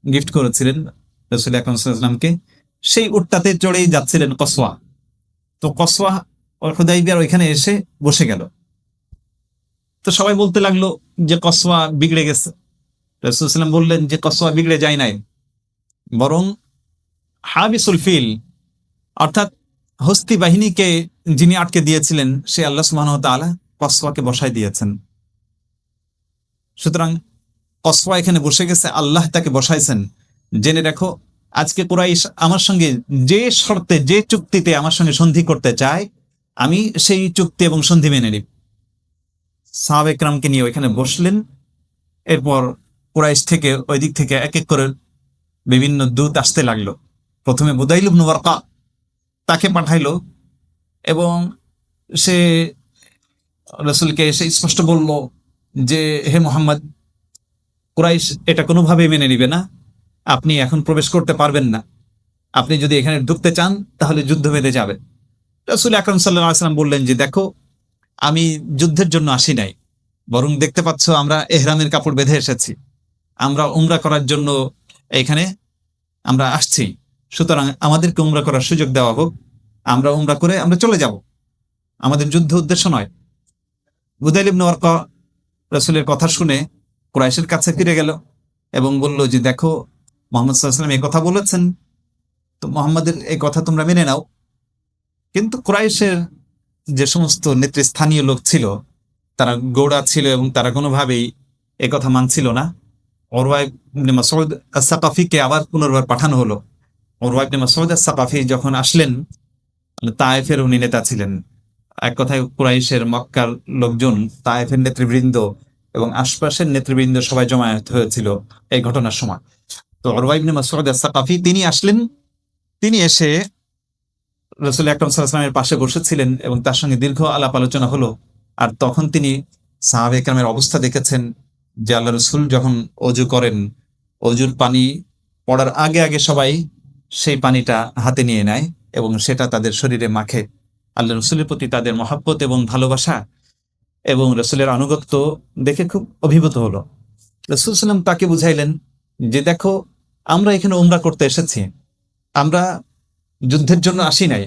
গিফট করেছিলেন রসুল আকরাম সাল্লাল্লাহু আলাইহি ওয়াসাল্লামকে। সেই উটটাতে চড়েই যাচ্ছিলেন কসওয়া। তো কসওয়া হুদাইবিয়ার ওইখানে এসে বসে গেল। তো সবাই বলতে লাগলো যে কসওয়া বিগড়ে গেছে। রাসূল সাল্লাল্লাহু আলাইহি ওয়াসাল্লাম বললেন যে কসওয়া বিগড়ে যায় নাই, বরং হাবিসুল ফিল, অর্থাৎ হস্তি বাহিনীকে যিনি আটকে দিয়েছিলেন সে আল্লাহ সুবহানাহু ওয়া তাআলা কসওয়াকে বসায় দিয়েছেন। সুতরাং কসওয়া এখানে বসে গেছে, আল্লাহ তাকে বসাইছেন। জেনে রাখো, আজকে কুরাইশ আমার সঙ্গে যে শর্তে, যে চুক্তিতে আমার সঙ্গে সন্ধি করতে চায়, আমি সেই চুক্তি এবং সন্ধি মেনে নিব। সাহাবা একরামকে নিয়ে ওইখানে বসলেন। এরপর কুরাইশ থেকে ওই দিক থেকে এক এক করে বিভিন্ন দূত আসতে লাগলো। প্রথমে বুদাইল ইবনে ওয়ারকা, তাকে পাঠাইলো এবং সে রাসূলকে এসে স্পষ্ট বলল যে হে মুহাম্মদ, কুরাইশ এটা কোনোভাবেই মেনে নিবে না, আপনি এখন প্রবেশ করতে পারবেন না। আপনি যদি এখানে ঢুকতে চান তাহলে যুদ্ধ বেঁধে যাবে। রাসূল আকরাম সাল্লাল্লাহু আলাইহি ওয়াসাল্লাম বললেন যে দেখো, আমি যুদ্ধের জন্য আসি নাই, বরং দেখতে পাচ্ছ আমরা এহরামের কাপড় বেঁধে এসেছি, আমরা উমরা করার জন্য এখানে আমরা আসছি। সুতরাং আমাদেরকে উমরা করার সুযোগ দেওয়া হোক, আমরা উমরা করে আমরা চলে যাব, আমাদের যুদ্ধ উদ্দেশ্য নয়। বুদাইল ইবনে ওয়ারকা রাসূলের কথা শুনে কুরাইশের কাছে ফিরে গেল এবং বলল যে দেখো, মুহাম্মদ সাল্লাল্লাহু আলাইহি ওয়াসাল্লাম এই কথা বলেছেন, তো মুহাম্মাদের এই কথা তোমরা মেনে নাও। কিন্তু কুরাইশের যে সমস্ত নেতৃস্থানীয় লোক ছিল তারা গোঁড়া ছিল এবং তারা কোনোভাবেই এই কথা মানছিল না। উরওয়া ইবনে মাসউদ আস-সাকাফিকে আবার পুনর্বার পাঠানো হলো। উরওয়া ইবনে মাসউদ আস-সাকাফি যখন আসলেন, তায়েফের উনি নেতা ছিলেন। এক কথায় কুরাইশের মক্কার লোকজন, তায়েফের নেতৃবৃন্দ এবং আশপাশের নেতৃবৃন্দ সবাই জমায়েত হয়েছিল এই ঘটনার সময়। তো উরওয়া ইবনে মাসউদ আস-সাকাফি তিনি আসলেন। তিনি এসে রাসূল আকরাম সাল্লাল্লাহু আলাইহি ওয়াসাল্লামের পাশে বসেছিলেন এবং তার সঙ্গে দীর্ঘ আলাপ আলোচনা হলো। আর তখন তিনি সাহাবা একরামের অবস্থা দেখেছেন যে আল্লাহ রসুল যখন অজু করেন, অজুর পানি পড়ার আগে আগে সবাই সেই পানিটা হাতে নিয়ে নেয় এবং সেটা তাদের শরীরে মাখে। আল্লাহ রসুলের প্রতি তাদের মহাব্বত এবং ভালোবাসা এবং রসুলের আনুগত্য দেখে খুব অভিভূত হলো। রসুল সাল্লাম তাকে বুঝাইলেন যে দেখো, আমরা এখানে উমরা করতে এসেছি, আমরা যুদ্ধের জন্য আসি নাই।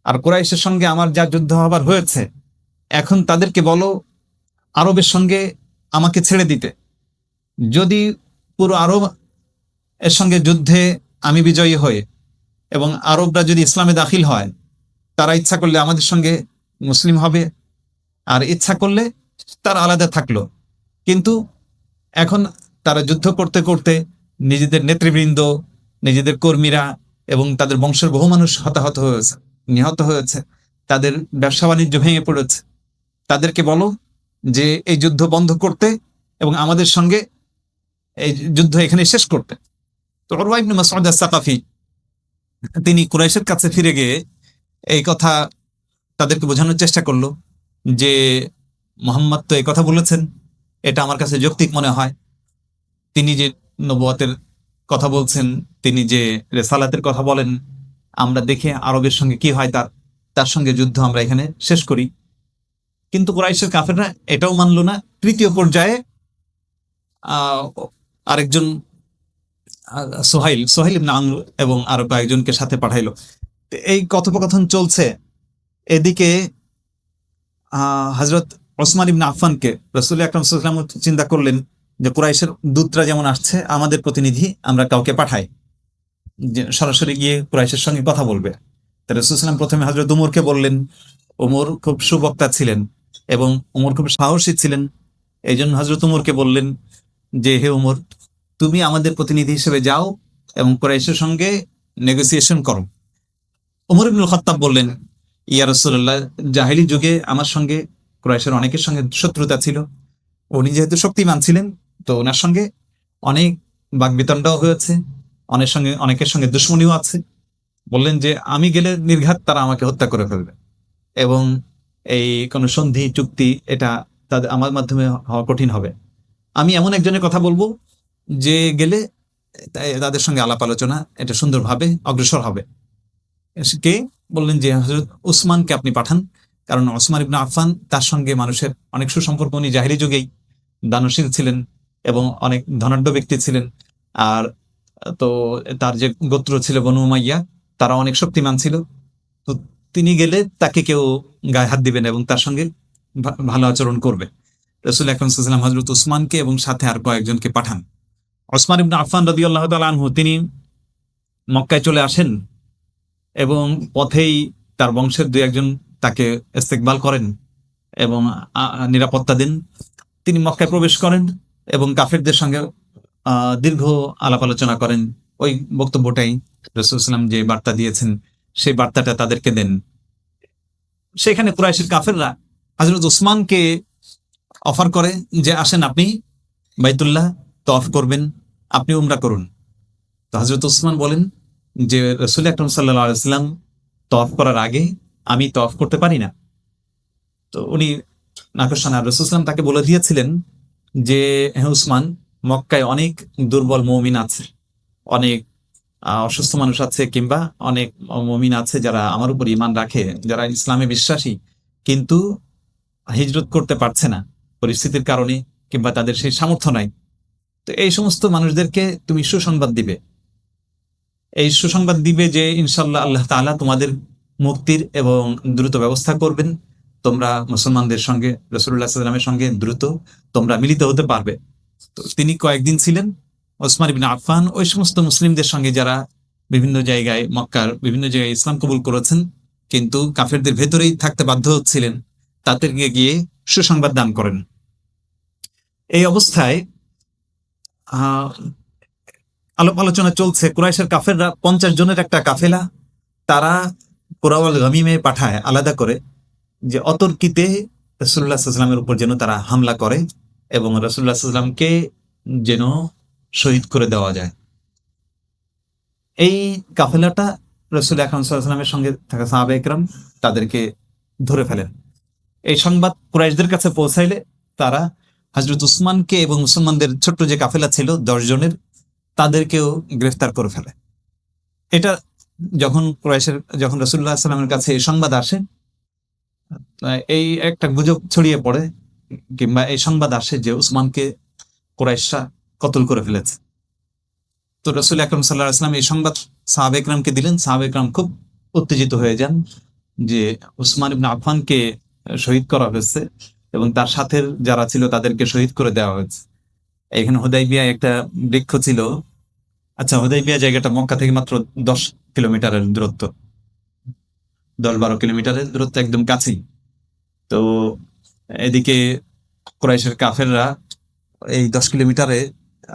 আর কুরাইশের সঙ্গে আমার যা যুদ্ধ হবার হয়েছে, এখন তাদেরকে বলো আরবের সঙ্গে আমাকে ছেড়ে দিতে। যদি পুরো আরব এর সঙ্গে যুদ্ধে আমি বিজয়ী হই এবং আরবরা যদি ইসলামে দাখিল হয়, তারা ইচ্ছা করলে আমাদের সঙ্গে মুসলিম হবে, আর ইচ্ছা করলে তারা আলাদা থাকলো। কিন্তু এখন তারা যুদ্ধ করতে করতে নিজেদের নেতৃবৃন্দ, নিজেদের কর্মীরা এবং তাদের বংশের বহু মানুষ হতাহত হয়েছে, নিহত হয়েছে, তাদের ব্যবসা বাণিজ্য ভেঙে পড়েছে। তাদেরকে বলো যে এই যুদ্ধ বন্ধ করতে এবং আমাদের সঙ্গে এই যুদ্ধ এখানে শেষ করতে। তো উরওয়া ইবনে মাসউদ আস-সাকাফি তিনি কুরাইশের কাছে ফিরে গিয়ে এই কথা তাদেরকে বোঝানোর চেষ্টা করলো যে মুহাম্মদ তো এই কথা বলেছেন, এটা আমার কাছে যৌক্তিক মনে হয়। তিনি যে নবুয়তের কথা বলছেন, তিনি যে রিসালাতের কথা বলেন, আমরা দেখে আরবের সঙ্গে কি হয় তার সঙ্গে যুদ্ধ আমরা এখানে শেষ করি। কিন্তু কুরাইশের কাফেররা এটাও মানলো না। তৃতীয় পর্যায়ে আরেকজন সোহাইল ইবনে আমর এবং আরো কয়েকজনকে সাথে পাঠাইলো। এই কথোপকথন চলছে, এদিকে হযরত ওসমান ইবনে আফফানকে রাসূল আকরাম সাল্লাল্লাহু আলাইহি ওয়াসাল্লাম চিন্তা করলেন যে কুরাইশের দূতরা যেমন আসছে, আমাদের প্রতিনিধি আমরা কাউকে পাঠাই যে সরাসরি গিয়ে কুরাইশের সঙ্গে কথা বলবে। তো রাসূল সাল্লাল্লাহু আলাইহি ওয়াসাল্লাম প্রথমে হযরত উমরকে বললেন। উমর খুব সুবক্তা ছিলেন এবং উমর খুব সাহসী ছিলেন। এই জন্য হযরত উমরকে বললেন যে হে উমর, তুমি আমাদের প্রতিনিধি হিসেবে যাও এবং কুরাইশের সঙ্গে নেগোসিয়েশন করো। উমর ইবনুল খাত্তাব বললেন, ইয়া রাসূলুল্লাহ, জাহেলি যুগে আমার সঙ্গে কুরাইশের অনেকের সঙ্গে শত্রুতা ছিল। উনি যেহেতু শক্তিমান ছিলেন, তো ওনার সঙ্গে অনেক বাকবিতণ্ডাও হয়েছে, অনেকের সঙ্গে দুশ্মনীও আছে। বললেন যে আমি গেলে নির্ঘাত তারা আমাকে হত্যা করে ফেলবে এবং এই কোন সন্ধি চুক্তি এটা তাদের আমার মাধ্যমে হওয়া কঠিন হবে। আমি এমন একজনের কথা বলবো যে গেলে তাদের সঙ্গে আলাপ আলোচনা এটা সুন্দরভাবে অগ্রসর হবে। কে বললেন যে হযরত উসমানকে আপনি পাঠান, কারণ ওসমান ইবনে আফফান তার সঙ্গে মানুষের অনেক সুসম্পর্ক, উনি জাহেরি যুগেই দানশীল ছিলেন এবং অনেক ধনাঢ্য ব্যক্তি ছিলেন। আর তো তার যে গোত্র ছিল বনু উমাইয়া, তারা অনেক শক্তিমান ছিল। তো তিনি গেলে তাকে কেউ গায়ে হাত দিবেন এবং তার সঙ্গে ভালো আচরণ করবে। রাসূল আকরাম সাল্লাল্লাহু আলাইহি ওয়াসাল্লাম হযরত উসমানকে এবং সাথে আর কয়েকজনকে পাঠান। ওসমান ইবনে আফফান রাদিয়াল্লাহু তাআলা আনহু তিনি মক্কায় চলে আসেন এবং পথেই তার বংশের দুই একজন তাকে ইস্তেকবাল করেন এবং নিরাপত্তা দেন। তিনি মক্কায় প্রবেশ করেন এবং কাফেরদের সঙ্গে দীর্ঘ আলাপ আলোচনা করেন। ওই বক্তব্যটাই রাসূল সাল্লাম যে বার্তা দিয়েছেন সেই বার্তাটা তাদেরকে দেন। সেখানে কুরাইশের কাফেররা হযরত উসমানকে অফার করে যে আসেন, আপনি বাইতুল্লাহ তওয়াফ করবেন, আপনি উমরা করুন। তো হযরত উসমান বলেন যে রাসূল আকরাম সাল্লাল্লাহু আলাইহি ওয়াসাল্লাম তওয়াফ করার আগে আমি তওয়াফ করতে পারি না। তো উনি নাকশ না, রাসূল সাল্লাল্লাহু তাকে বলে দিয়েছিলেন যে হ্যাঁ উসমান, মক্কায় অনেক দুর্বল মুমিন আছে, অনেক অসুস্থ মানুষ আছে, কিংবা অনেক মুমিন আছে যারা আমার উপর ঈমান রাখে, যারা ইসলামে বিশ্বাসী, কিন্তু হিজরত করতে পারছে না পরিস্থিতির কারণে, কিংবা তাদের সেই সামর্থ্য নাই। তো এই সমস্ত মানুষদেরকে তুমি সুসংবাদ দিবে, এই সুসংবাদ দিবে যে ইনশাআল্লাহ আল্লাহ তাআলা তোমাদের মুক্তির এবং দ্রুত ব্যবস্থা করবেন, তোমরা মুসলমানদের সঙ্গে রাসূলুল্লাহ সাল্লাল্লাহু আলাইহি ওয়াসাল্লামের সঙ্গে দ্রুত তোমরা মিলিত হতে পারবে। তো তিনি কয়েকদিন ছিলেন। ওসমান ইবনে আফফান ওই সমস্ত মুসলিমদের সঙ্গে যারা বিভিন্ন জায়গায় মক্কার বিভিন্ন জায়গায় ইসলাম কবুল করেছেন কিন্তু কাফেরদের ভেতরেই থাকতে বাধ্য হচ্ছিলেন, তাদেরকে গিয়ে সুসংবাদ দান করেন। এই অবস্থায় আলাপ আলোচনা চলছে। কুরাইশের কাফেররা 50 জনের একটা কাফেলা তারা কুরাওয়াল গামিমে পাঠায় আলাদা করে, যে অতর্কিতে রাসূলুল্লাহ সাল্লাল্লাহু আলাইহি ওয়াসাল্লামের উপর যেন তারা হামলা করে এবং রাসূলুল্লাহ সাল্লাল্লাহু আলাইহি ওয়াসাল্লামকে যেন শহীদ করে দেওয়া যায়। এই কাফেলাটা রাসূল আকরাম সাল্লাল্লাহু আলাইহি ওয়াসাল্লামের সঙ্গে থাকা সাহাবায়ে কেরাম তাদেরকে ধরে ফেলেন। এই সংবাদ কুরাইশদের কাছে পৌঁছাইলে তারা হযরত উসমানকে এবং মুসলমানদের ছোট্ট যে কাফেলা ছিল 10 জনের, তাদেরকেও গ্রেফতার করে ফেলে। এটা যখন রাসূলুল্লাহ সাল্লাল্লাহু আলাইহি ওয়াসাল্লামের কাছে এই সংবাদ আসে, এই একটা গুজব ছড়িয়ে পড়ে কিংবা এই সংবাদ আসে যে উসমানকে কুরাইশরা কতল করে ফেলেছে। তো রাসূল আকরাম সাল্লাল্লাহু আলাইহি ওয়াসাল্লাম এই সংবাদ সাহাবায়ে কেরামকে দিলেন। সাহাবায়ে কেরাম খুব উত্তেজিত হয়ে যান যে উসমান ইবনে আফফানকে শহীদ করা হয়েছে এবং তার সাথে যারা ছিল তাদেরকে শহীদ করে দেওয়া হয়েছে। এখানে হুদাইবিয়ায় একটা বৃক্ষ ছিল। আচ্ছা, হুদাইবিয়া জায়গাটা মক্কা থেকে মাত্র 10 কিলোমিটারের দূরত্ব, 10-12 কিলোমিটারের দূরত্ব, একদম কাছেই। তো এদিকে কুরাইশের কাফেররা এই 10 কিলোমিটারে,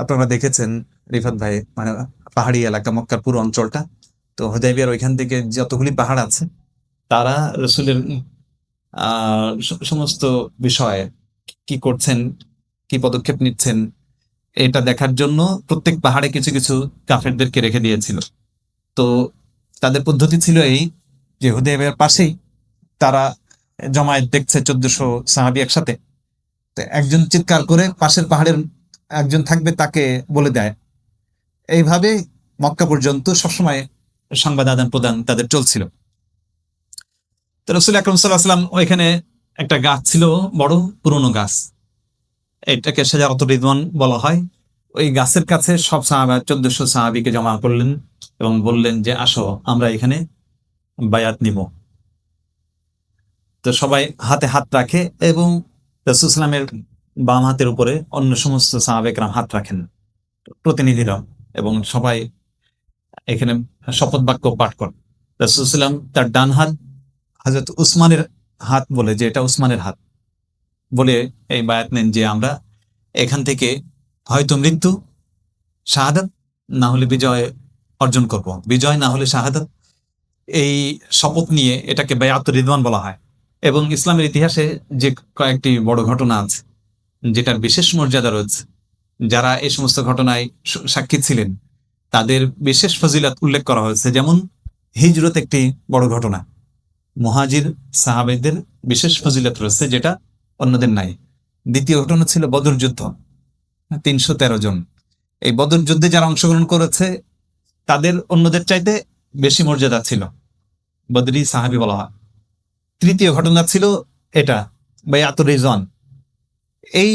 আপনারা দেখেছেন রিফাত ভাই, মানে পাহাড়ি এলাকা মক্কার পুরো অঞ্চলটা। তো হুদাইবিয়ার ওইখান থেকে যতগুলি পাহাড় আছে তারা রাসূলের সমস্ত বিষয়ে কি করছেন, কি পদক্ষেপ নিচ্ছেন, এটা দেখার জন্য প্রত্যেক পাহাড়ে কিছু কিছু কাফেরদেরকে রেখে দিয়েছিল। তো তাদের পদ্ধতি ছিল এই যে হুদাইবিয়ার পাশেই তারা জমায়েত দেখছে 1400 সাহাবী একসাথে। তো একজন চিৎকার করে পাশের পাহাড়ের একজন থাকবে, তাকে বলে দেয়। এইভাবে মক্কা পর্যন্ত সবসময় সংবাদ আদান প্রদান তাদের চলছিল। তো রাসূল আকরাম সাল্লাল্লাহু আলাইহি ওয়াসাল্লাম ওইখানে একটা গাছ ছিল, বড় পুরনো গাছ, এটাকে শাজারাতুর রিদওয়ান বলা হয়। ওই গাছের কাছে সব সাহাবা 1400 সাহাবীকে জমা করলেন এবং বললেন যে আসো আমরা এখানে বায়াত নিব। তো সবাই হাতে হাত রাখে এবং রাসূল সাল্লামের বাম হাতের উপরে অন্য সমস্ত সাহাবায়ে কেরাম হাত রাখেন, প্রতিনিধিরা, এবং সবাই এখানে শপথ বাক্য পাঠ করেন। রাসূল সাল্লাম তার ডান হাত হযরত উসমানের হাত বলে যে এটা উসমানের হাত বলে এই বায়াত নেন যে আমরা এখান থেকে হয়তো মৃত্যু, শাহাদাত, না হলে বিজয় অর্জন করব, বিজয় না হলে শাহাদাত। এই শপথ নিয়ে এটাকে বায়াতুর রিদওয়ান বলা হয়। এবং ইসলামের ইতিহাসে যে কয়েকটি বড় ঘটনা আছে যেটার বিশেষ মর্যাদা রয়েছে, যারা এই সমস্ত ঘটনায় সাক্ষী ছিলেন তাদের বিশেষ ফজিলত উল্লেখ করা হয়েছে। যেমন হিজরত একটি বড় ঘটনা, মুহাজির সাহাবাদের বিশেষ ফজিলত রয়েছে যেটা অন্যদের নাই। দ্বিতীয় ঘটনা ছিল বদর যুদ্ধ, 313 জন। এই বদর যুদ্ধে যারা অংশগ্রহণ করেছে তাদের অন্যদের চাইতে বেশি মর্যাদা ছিল, বদরি সাহাবী বলা হয়। তৃতীয় ঘটনা ছিল এটা, বাইআতুর রিজওয়ান। এই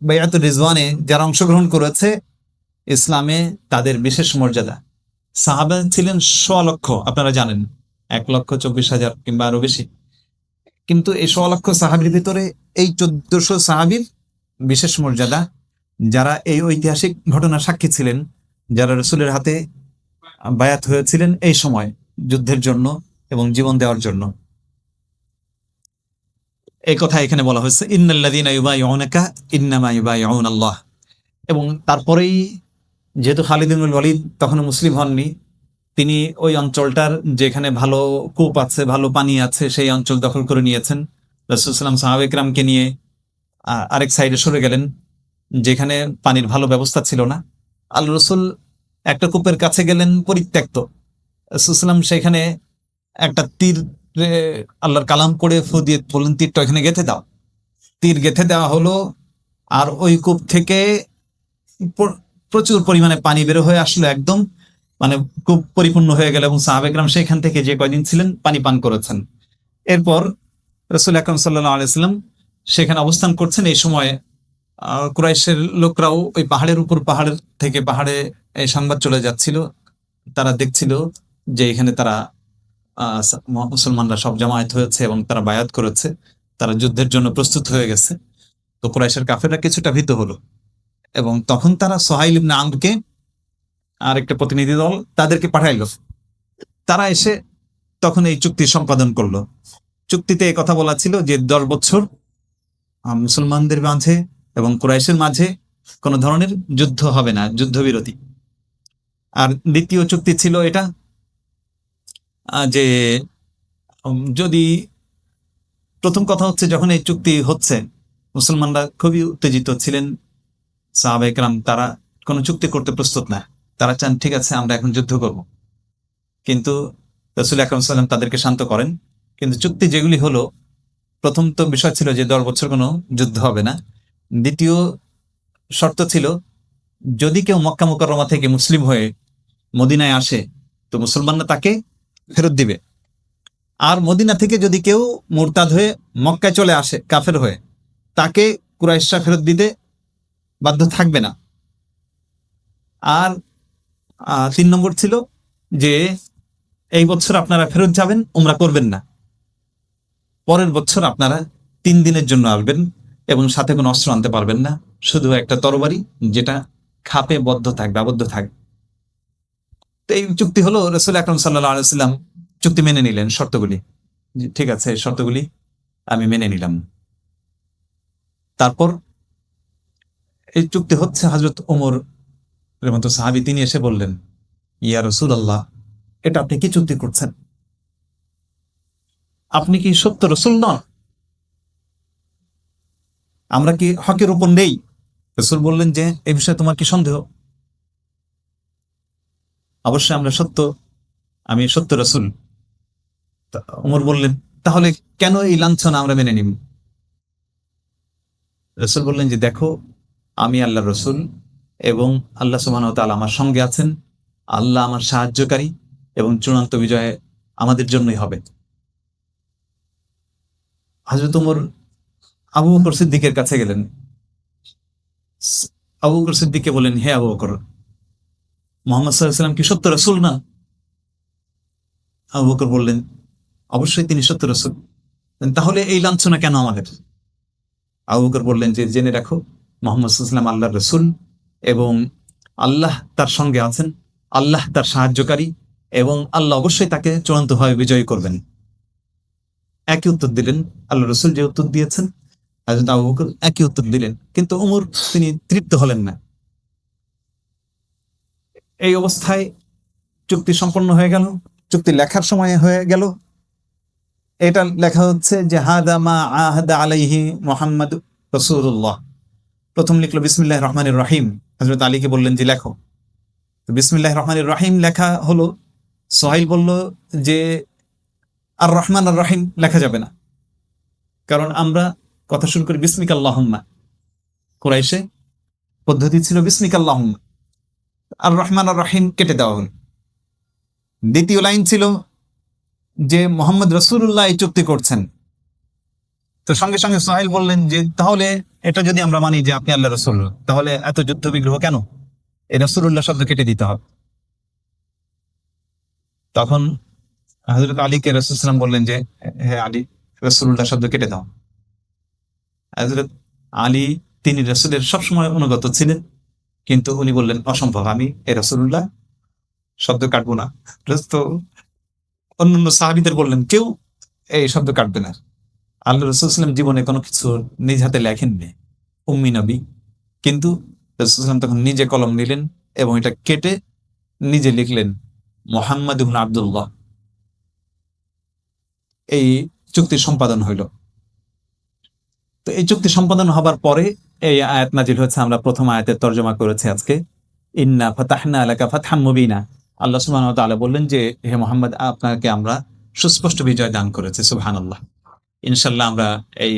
বাইআতুর রিজওয়ানে যারা অংশগ্রহণ করেছে ইসলামে তাদের বিশেষ মর্যাদা। সাহাবা ছিলেন 100 লক্ষ, আপনারা জানেন, 1,24,000 কিংবা আরো বেশি। কিন্তু এই 100 লক্ষ সাহাবির ভিতরে এই 1400 সাহাবির বিশেষ মর্যাদা, যারা এই ঐতিহাসিক ঘটনা সাক্ষী ছিলেন, যারা রসুলের হাতে বায়াত হয়েছিলেন এই সময় যুদ্ধের জন্য এবং জীবন দেওয়ার জন্য। এই কথা এখানে বলা হয়েছে, ইন্নাল্লাযীনা ইউবাইউনাকা ইন্নামা ইউবাইউনাল্লাহ। এবং তারপরেই যেহেতু খালিদ ইবনুল ওয়ালিদ তখনও মুসলিম হননি, তিনি ওই অঞ্চলটার যেখানে ভালো কূপ আছে, ভালো পানি আছে, সেই অঞ্চল দখল করে নিয়েছেন। রাসূল সাল্লাল্লাহু আলাইহি ওয়াসাল্লাম সাহাবা ইকরামকে নিয়ে আরেক সাইডে সরে গেলেন, যেখানে পানির ভালো ব্যবস্থা ছিল না। আল্লাহ রসুল একটা কূপের কাছে গেলেন পরিত্যক্ত। রাসূল সাল্লাম সেখানে একটা তীর আল্লাহর কালাম পড়ে ফু দিয়ে বললেন, তীরটা এখানে গেঁথে দাও। তীর গেঁথে দেওয়া হলো, আর ওই কূপ থেকে প্রচুর পরিমাণে পানি বের হয়ে আসলো, একদম মানে কূপ পরিপূর্ণ হয়ে গেল, এবং সাহাবা ইকরাম সেখান থেকে যে কয়দিন ছিলেন পানি পান করেছেন। এরপর রাসূল আকরাম সাল্লাল্লাহু আলাইহি ওয়াসাল্লাম সেখানে অবস্থান করছেন। এই সময়ে কুরাইশের লোকরাও ওই পাহাড়ের উপর, পাহাড়ে এই সংবাদ চলে যাচ্ছিল। তারা দেখছিল যে এখানে তারা মুসলমানরা সব জামায়াত হয়েছে এবং তারা বায়াত করেছে, তারা যুদ্ধের জন্য প্রস্তুত হয়ে গেছে। তো কুরাইশের কাফেররা কিছুটা ভীত হলো, এবং তখন তারা সুহাইল ইবনে আমরকে আর একটা প্রতিনিধি দল তাদেরকে পাঠাইল। তারা এসে তখন এই চুক্তি সম্পাদন করলো। চুক্তিতে এই কথা বলা ছিল যে 10 বছর মুসলমানদের মাঝে এবং কুরাইশের মাঝে কোনো ধরনের যুদ্ধ হবে না, যুদ্ধবিরতি। আর দ্বিতীয় চুক্তি ছিল এটা যে যদি, প্রথম কথা হচ্ছে যখন এই চুক্তি হচ্ছে মুসলমানরা খুবই উত্তেজিত ছিলেন, সাহাবা ইকরাম তারা কোনো চুক্তি করতে প্রস্তুত না, তারা চান ঠিক আছে আমরা এখন যুদ্ধ করব। কিন্তু রাসূল আকরাম সাল্লাল্লাহু আলাইহি ওয়াসাল্লাম তাদেরকে শান্ত করেন। কিন্তু চুক্তি যেগুলি হলো, প্রথম তো বিষয় ছিল যে 10 বছর কোনো যুদ্ধ হবে না। দ্বিতীয় শর্ত ছিল যদি কেউ মক্কা মুকাররমা থেকে মুসলিম হয়ে মদিনায় আসে তো মুসলমানরা তাকে ফেরত দিবে। আর মদিনা থেকে যদি কেউ মুরতাদ হয়ে মক্কায় চলে আসে কাফের হয়ে, তাকে কুরাইশরা ফেরত দিতে বাধ্য থাকবে না। আর 3 নম্বর ছিল যে এই বছর আপনারা ফেরত যাবেন, উমরা করবেন না। পরের বছর আপনারা 3 দিনের জন্য আসবেন এবং সাথে কোনো অস্ত্র আনতে পারবেন না, শুধু একটা তরবারি যেটা খাপে আবদ্ধ থাকবে। তো এই চুক্তি হলো। রাসূল আকরাম সাল্লাল্লাহু আলাইহি ওয়াসাল্লাম চুক্তি মেনে নিলেন, শর্তগুলি। ঠিক আছে, এই শর্তগুলি আমি মেনে নিলাম। তারপর এই চুক্তি হচ্ছে, হযরত ওমর মতো সাহাবী তিনি এসে বললেন, ইয়া রাসূলুল্লাহ, এটা আপনি কি চুক্তি করছেন? আপনি কি সত্য রাসূল নন? আমরা কি হকের উপর নেই? রাসূল বললেন যে এই বিষয়ে তোমার কি সন্দেহ? অবশ্যই আমরা সত্য, আমি সত্য রাসূল। ওমর বললেন, তাহলে কেন এই লাঞ্ছনা আমরা মেনে নিব? রাসূল বললেন যে দেখো, আমি আল্লাহর রাসূল এবং আল্লাহ সুবহানাহু ওয়া তাআলা আমার সঙ্গে আছেন, আল্লাহ আমার সাহায্যকারী, এবং চূড়ান্ত বিজয় আমাদের জন্যই হবে। হযরত ওমর আবু বকর সিদ্দিকের কাছে গেলেন। আবু বকর সিদ্দিককে বলেন, হে আবু বকর, মুহাম্মদ সাল্লাল্লাহু আলাইহি ওয়াসাল্লাম কি সত্য রাসূল না? আবু বকর বললেন, অবশ্যই তিনি সত্য রাসূল। তাহলে এই লাঞ্ছনা কেন আমাদের? আবু বকর বললেন যে জেনে রাখো, মুহাম্মদ সাল্লাল্লাহু আলাইহি ওয়াসাল্লাম আল্লাহর রাসূল এবং আল্লাহ তার সঙ্গে আছেন, আল্লাহ তার সাহায্যকারী, এবং আল্লাহ অবশ্যই তাকে চূড়ান্তভাবে বিজয়ী করবেন। একই উত্তর দিলেন। আল্লাহ রাসূল যে উত্তর দিয়েছেন, হযরত আবু বকর একই উত্তর দিলেন। কিন্তু ওমর তিনি তৃপ্ত হলেন না। এই অবস্থায় চুক্তি সম্পন্ন হয়ে গেল। চুক্তি লেখার সময় হয়ে গেল। এটা লেখা হচ্ছে যে হাদা মা আহাদা আলাইহি মুহাম্মদ রাসূলুল্লাহ। প্রথম লিখলো বিসমিল্লাহির রহমানির রহিম। হযরত আলীকে বললেন যে লেখো। তো বিসমিল্লাহির রহমানির রহিম লেখা হলো। সোহাইল বলল যে আর রহমান আর রহিম লেখা যাবে না, কারণ আমরা কথা শুরু করি বিসমিকা আল্লাহুম্মা, কুরাইশে পদ্ধতি ছিল বিসমিকাল্লাহুম, আর রহমান আর রহিম কেটে দেওয়া হল। দ্বিতীয় লাইন ছিল যে মোহাম্মদ রাসূলুল্লাহ এই চুক্তি করছেন। তো সঙ্গে সঙ্গে সোহাইল বললেন যে তাহলে এটা যদি আমরা মানি যে আপনি আল্লাহ রসুল, তাহলে এত যুদ্ধ বিগ্রহ কেন? এই রাসূলুল্লাহ শব্দ কেটে দিতে হবে। তখন হযরত আলীকে রাসূল সাল্লাল্লাহু আলাইহি ওয়াসাল্লাম বললেন যে হে আলী, রাসূলুল্লাহ শব্দ কেটে দাও। হযরত আলী তিনি রাসূলের সবসময় অনুগত ছিলেন, কিন্তু উনি বললেন অসম্ভব, আমি এই রাসূলুল্লাহ শব্দ কাটবো না। তো অন্যান্য সাহাবীদের বললেন কেউ এই শব্দ কাটবে না। আল্লাহ রাসূল সাল্লাল্লাহু আলাইহি ওয়াসাল্লাম জীবনে কোনো কিছু নিজ হাতে লেখেননি, উম্মি নবী, কিন্তু রাসূল সাল্লাল্লাহু আলাইহি ওয়াসাল্লাম তখন নিজে কলম নিলেন এবং এটা কেটে নিজে লিখলেন মুহাম্মদ ইবনে আব্দুল্লাহ। এই চুক্তি সম্পাদন হইল। তো এই চুক্তি সম্পাদন হবার পরে এই আয়াত নাজিল হয়েছে। আমরা প্রথম আয়াতের তর্জমা করেছি আজকে, ইন্না ফাতাহনা লাকা ফাতহাম মুবিনা। আল্লাহ সুবহানাহু ওয়া তাআলা বললেন যে হে মুহাম্মদ, আপনাকে আমরা সুস্পষ্ট বিজয় দান করেছি। সুবহানাল্লাহ। ইনশাআল্লাহ আমরা এই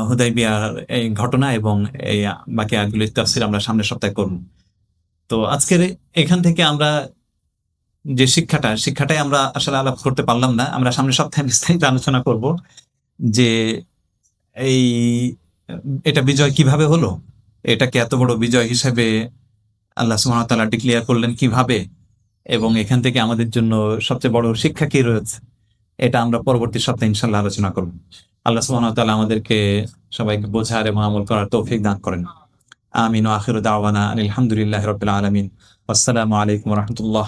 হুদাইবিয়ার এই ঘটনা এবং এই বাকি আয়াতগুলির তাফসীর আমরা সামনের সপ্তাহে করব। তো আজকের এখান থেকে আমরা যে শিক্ষাটাই আমরা আসলে আলাপ করতে পারলাম না। আমরা সামনের সপ্তাহে বিস্তারিত আলোচনা করব যে এই এটা বিজয় কিভাবে হলো, এটাকে এত বড় বিজয় হিসেবে আল্লাহ সুবহানাহু ওয়া তাআলা ডিক্লেয়ার করলেন কিভাবে, এবং এখান থেকে আমাদের জন্য সবচেয়ে বড় শিক্ষা কি রয়েছে, এটা আমরা পরবর্তী সপ্তাহে ইনশাআল্লাহ আলোচনা করব। আল্লাহ সুবহানাহু ওয়া তাআলা আমাদেরকে সবাইকে বোঝার এবং আমল করার তৌফিক দান করেন। আমিন ওয়া আখিরু দাওয়ানা আলহামদুলিল্লাহি রাব্বিল আলামিন। আসসালামু আলাইকুম ওয়া রাহমাতুল্লাহ।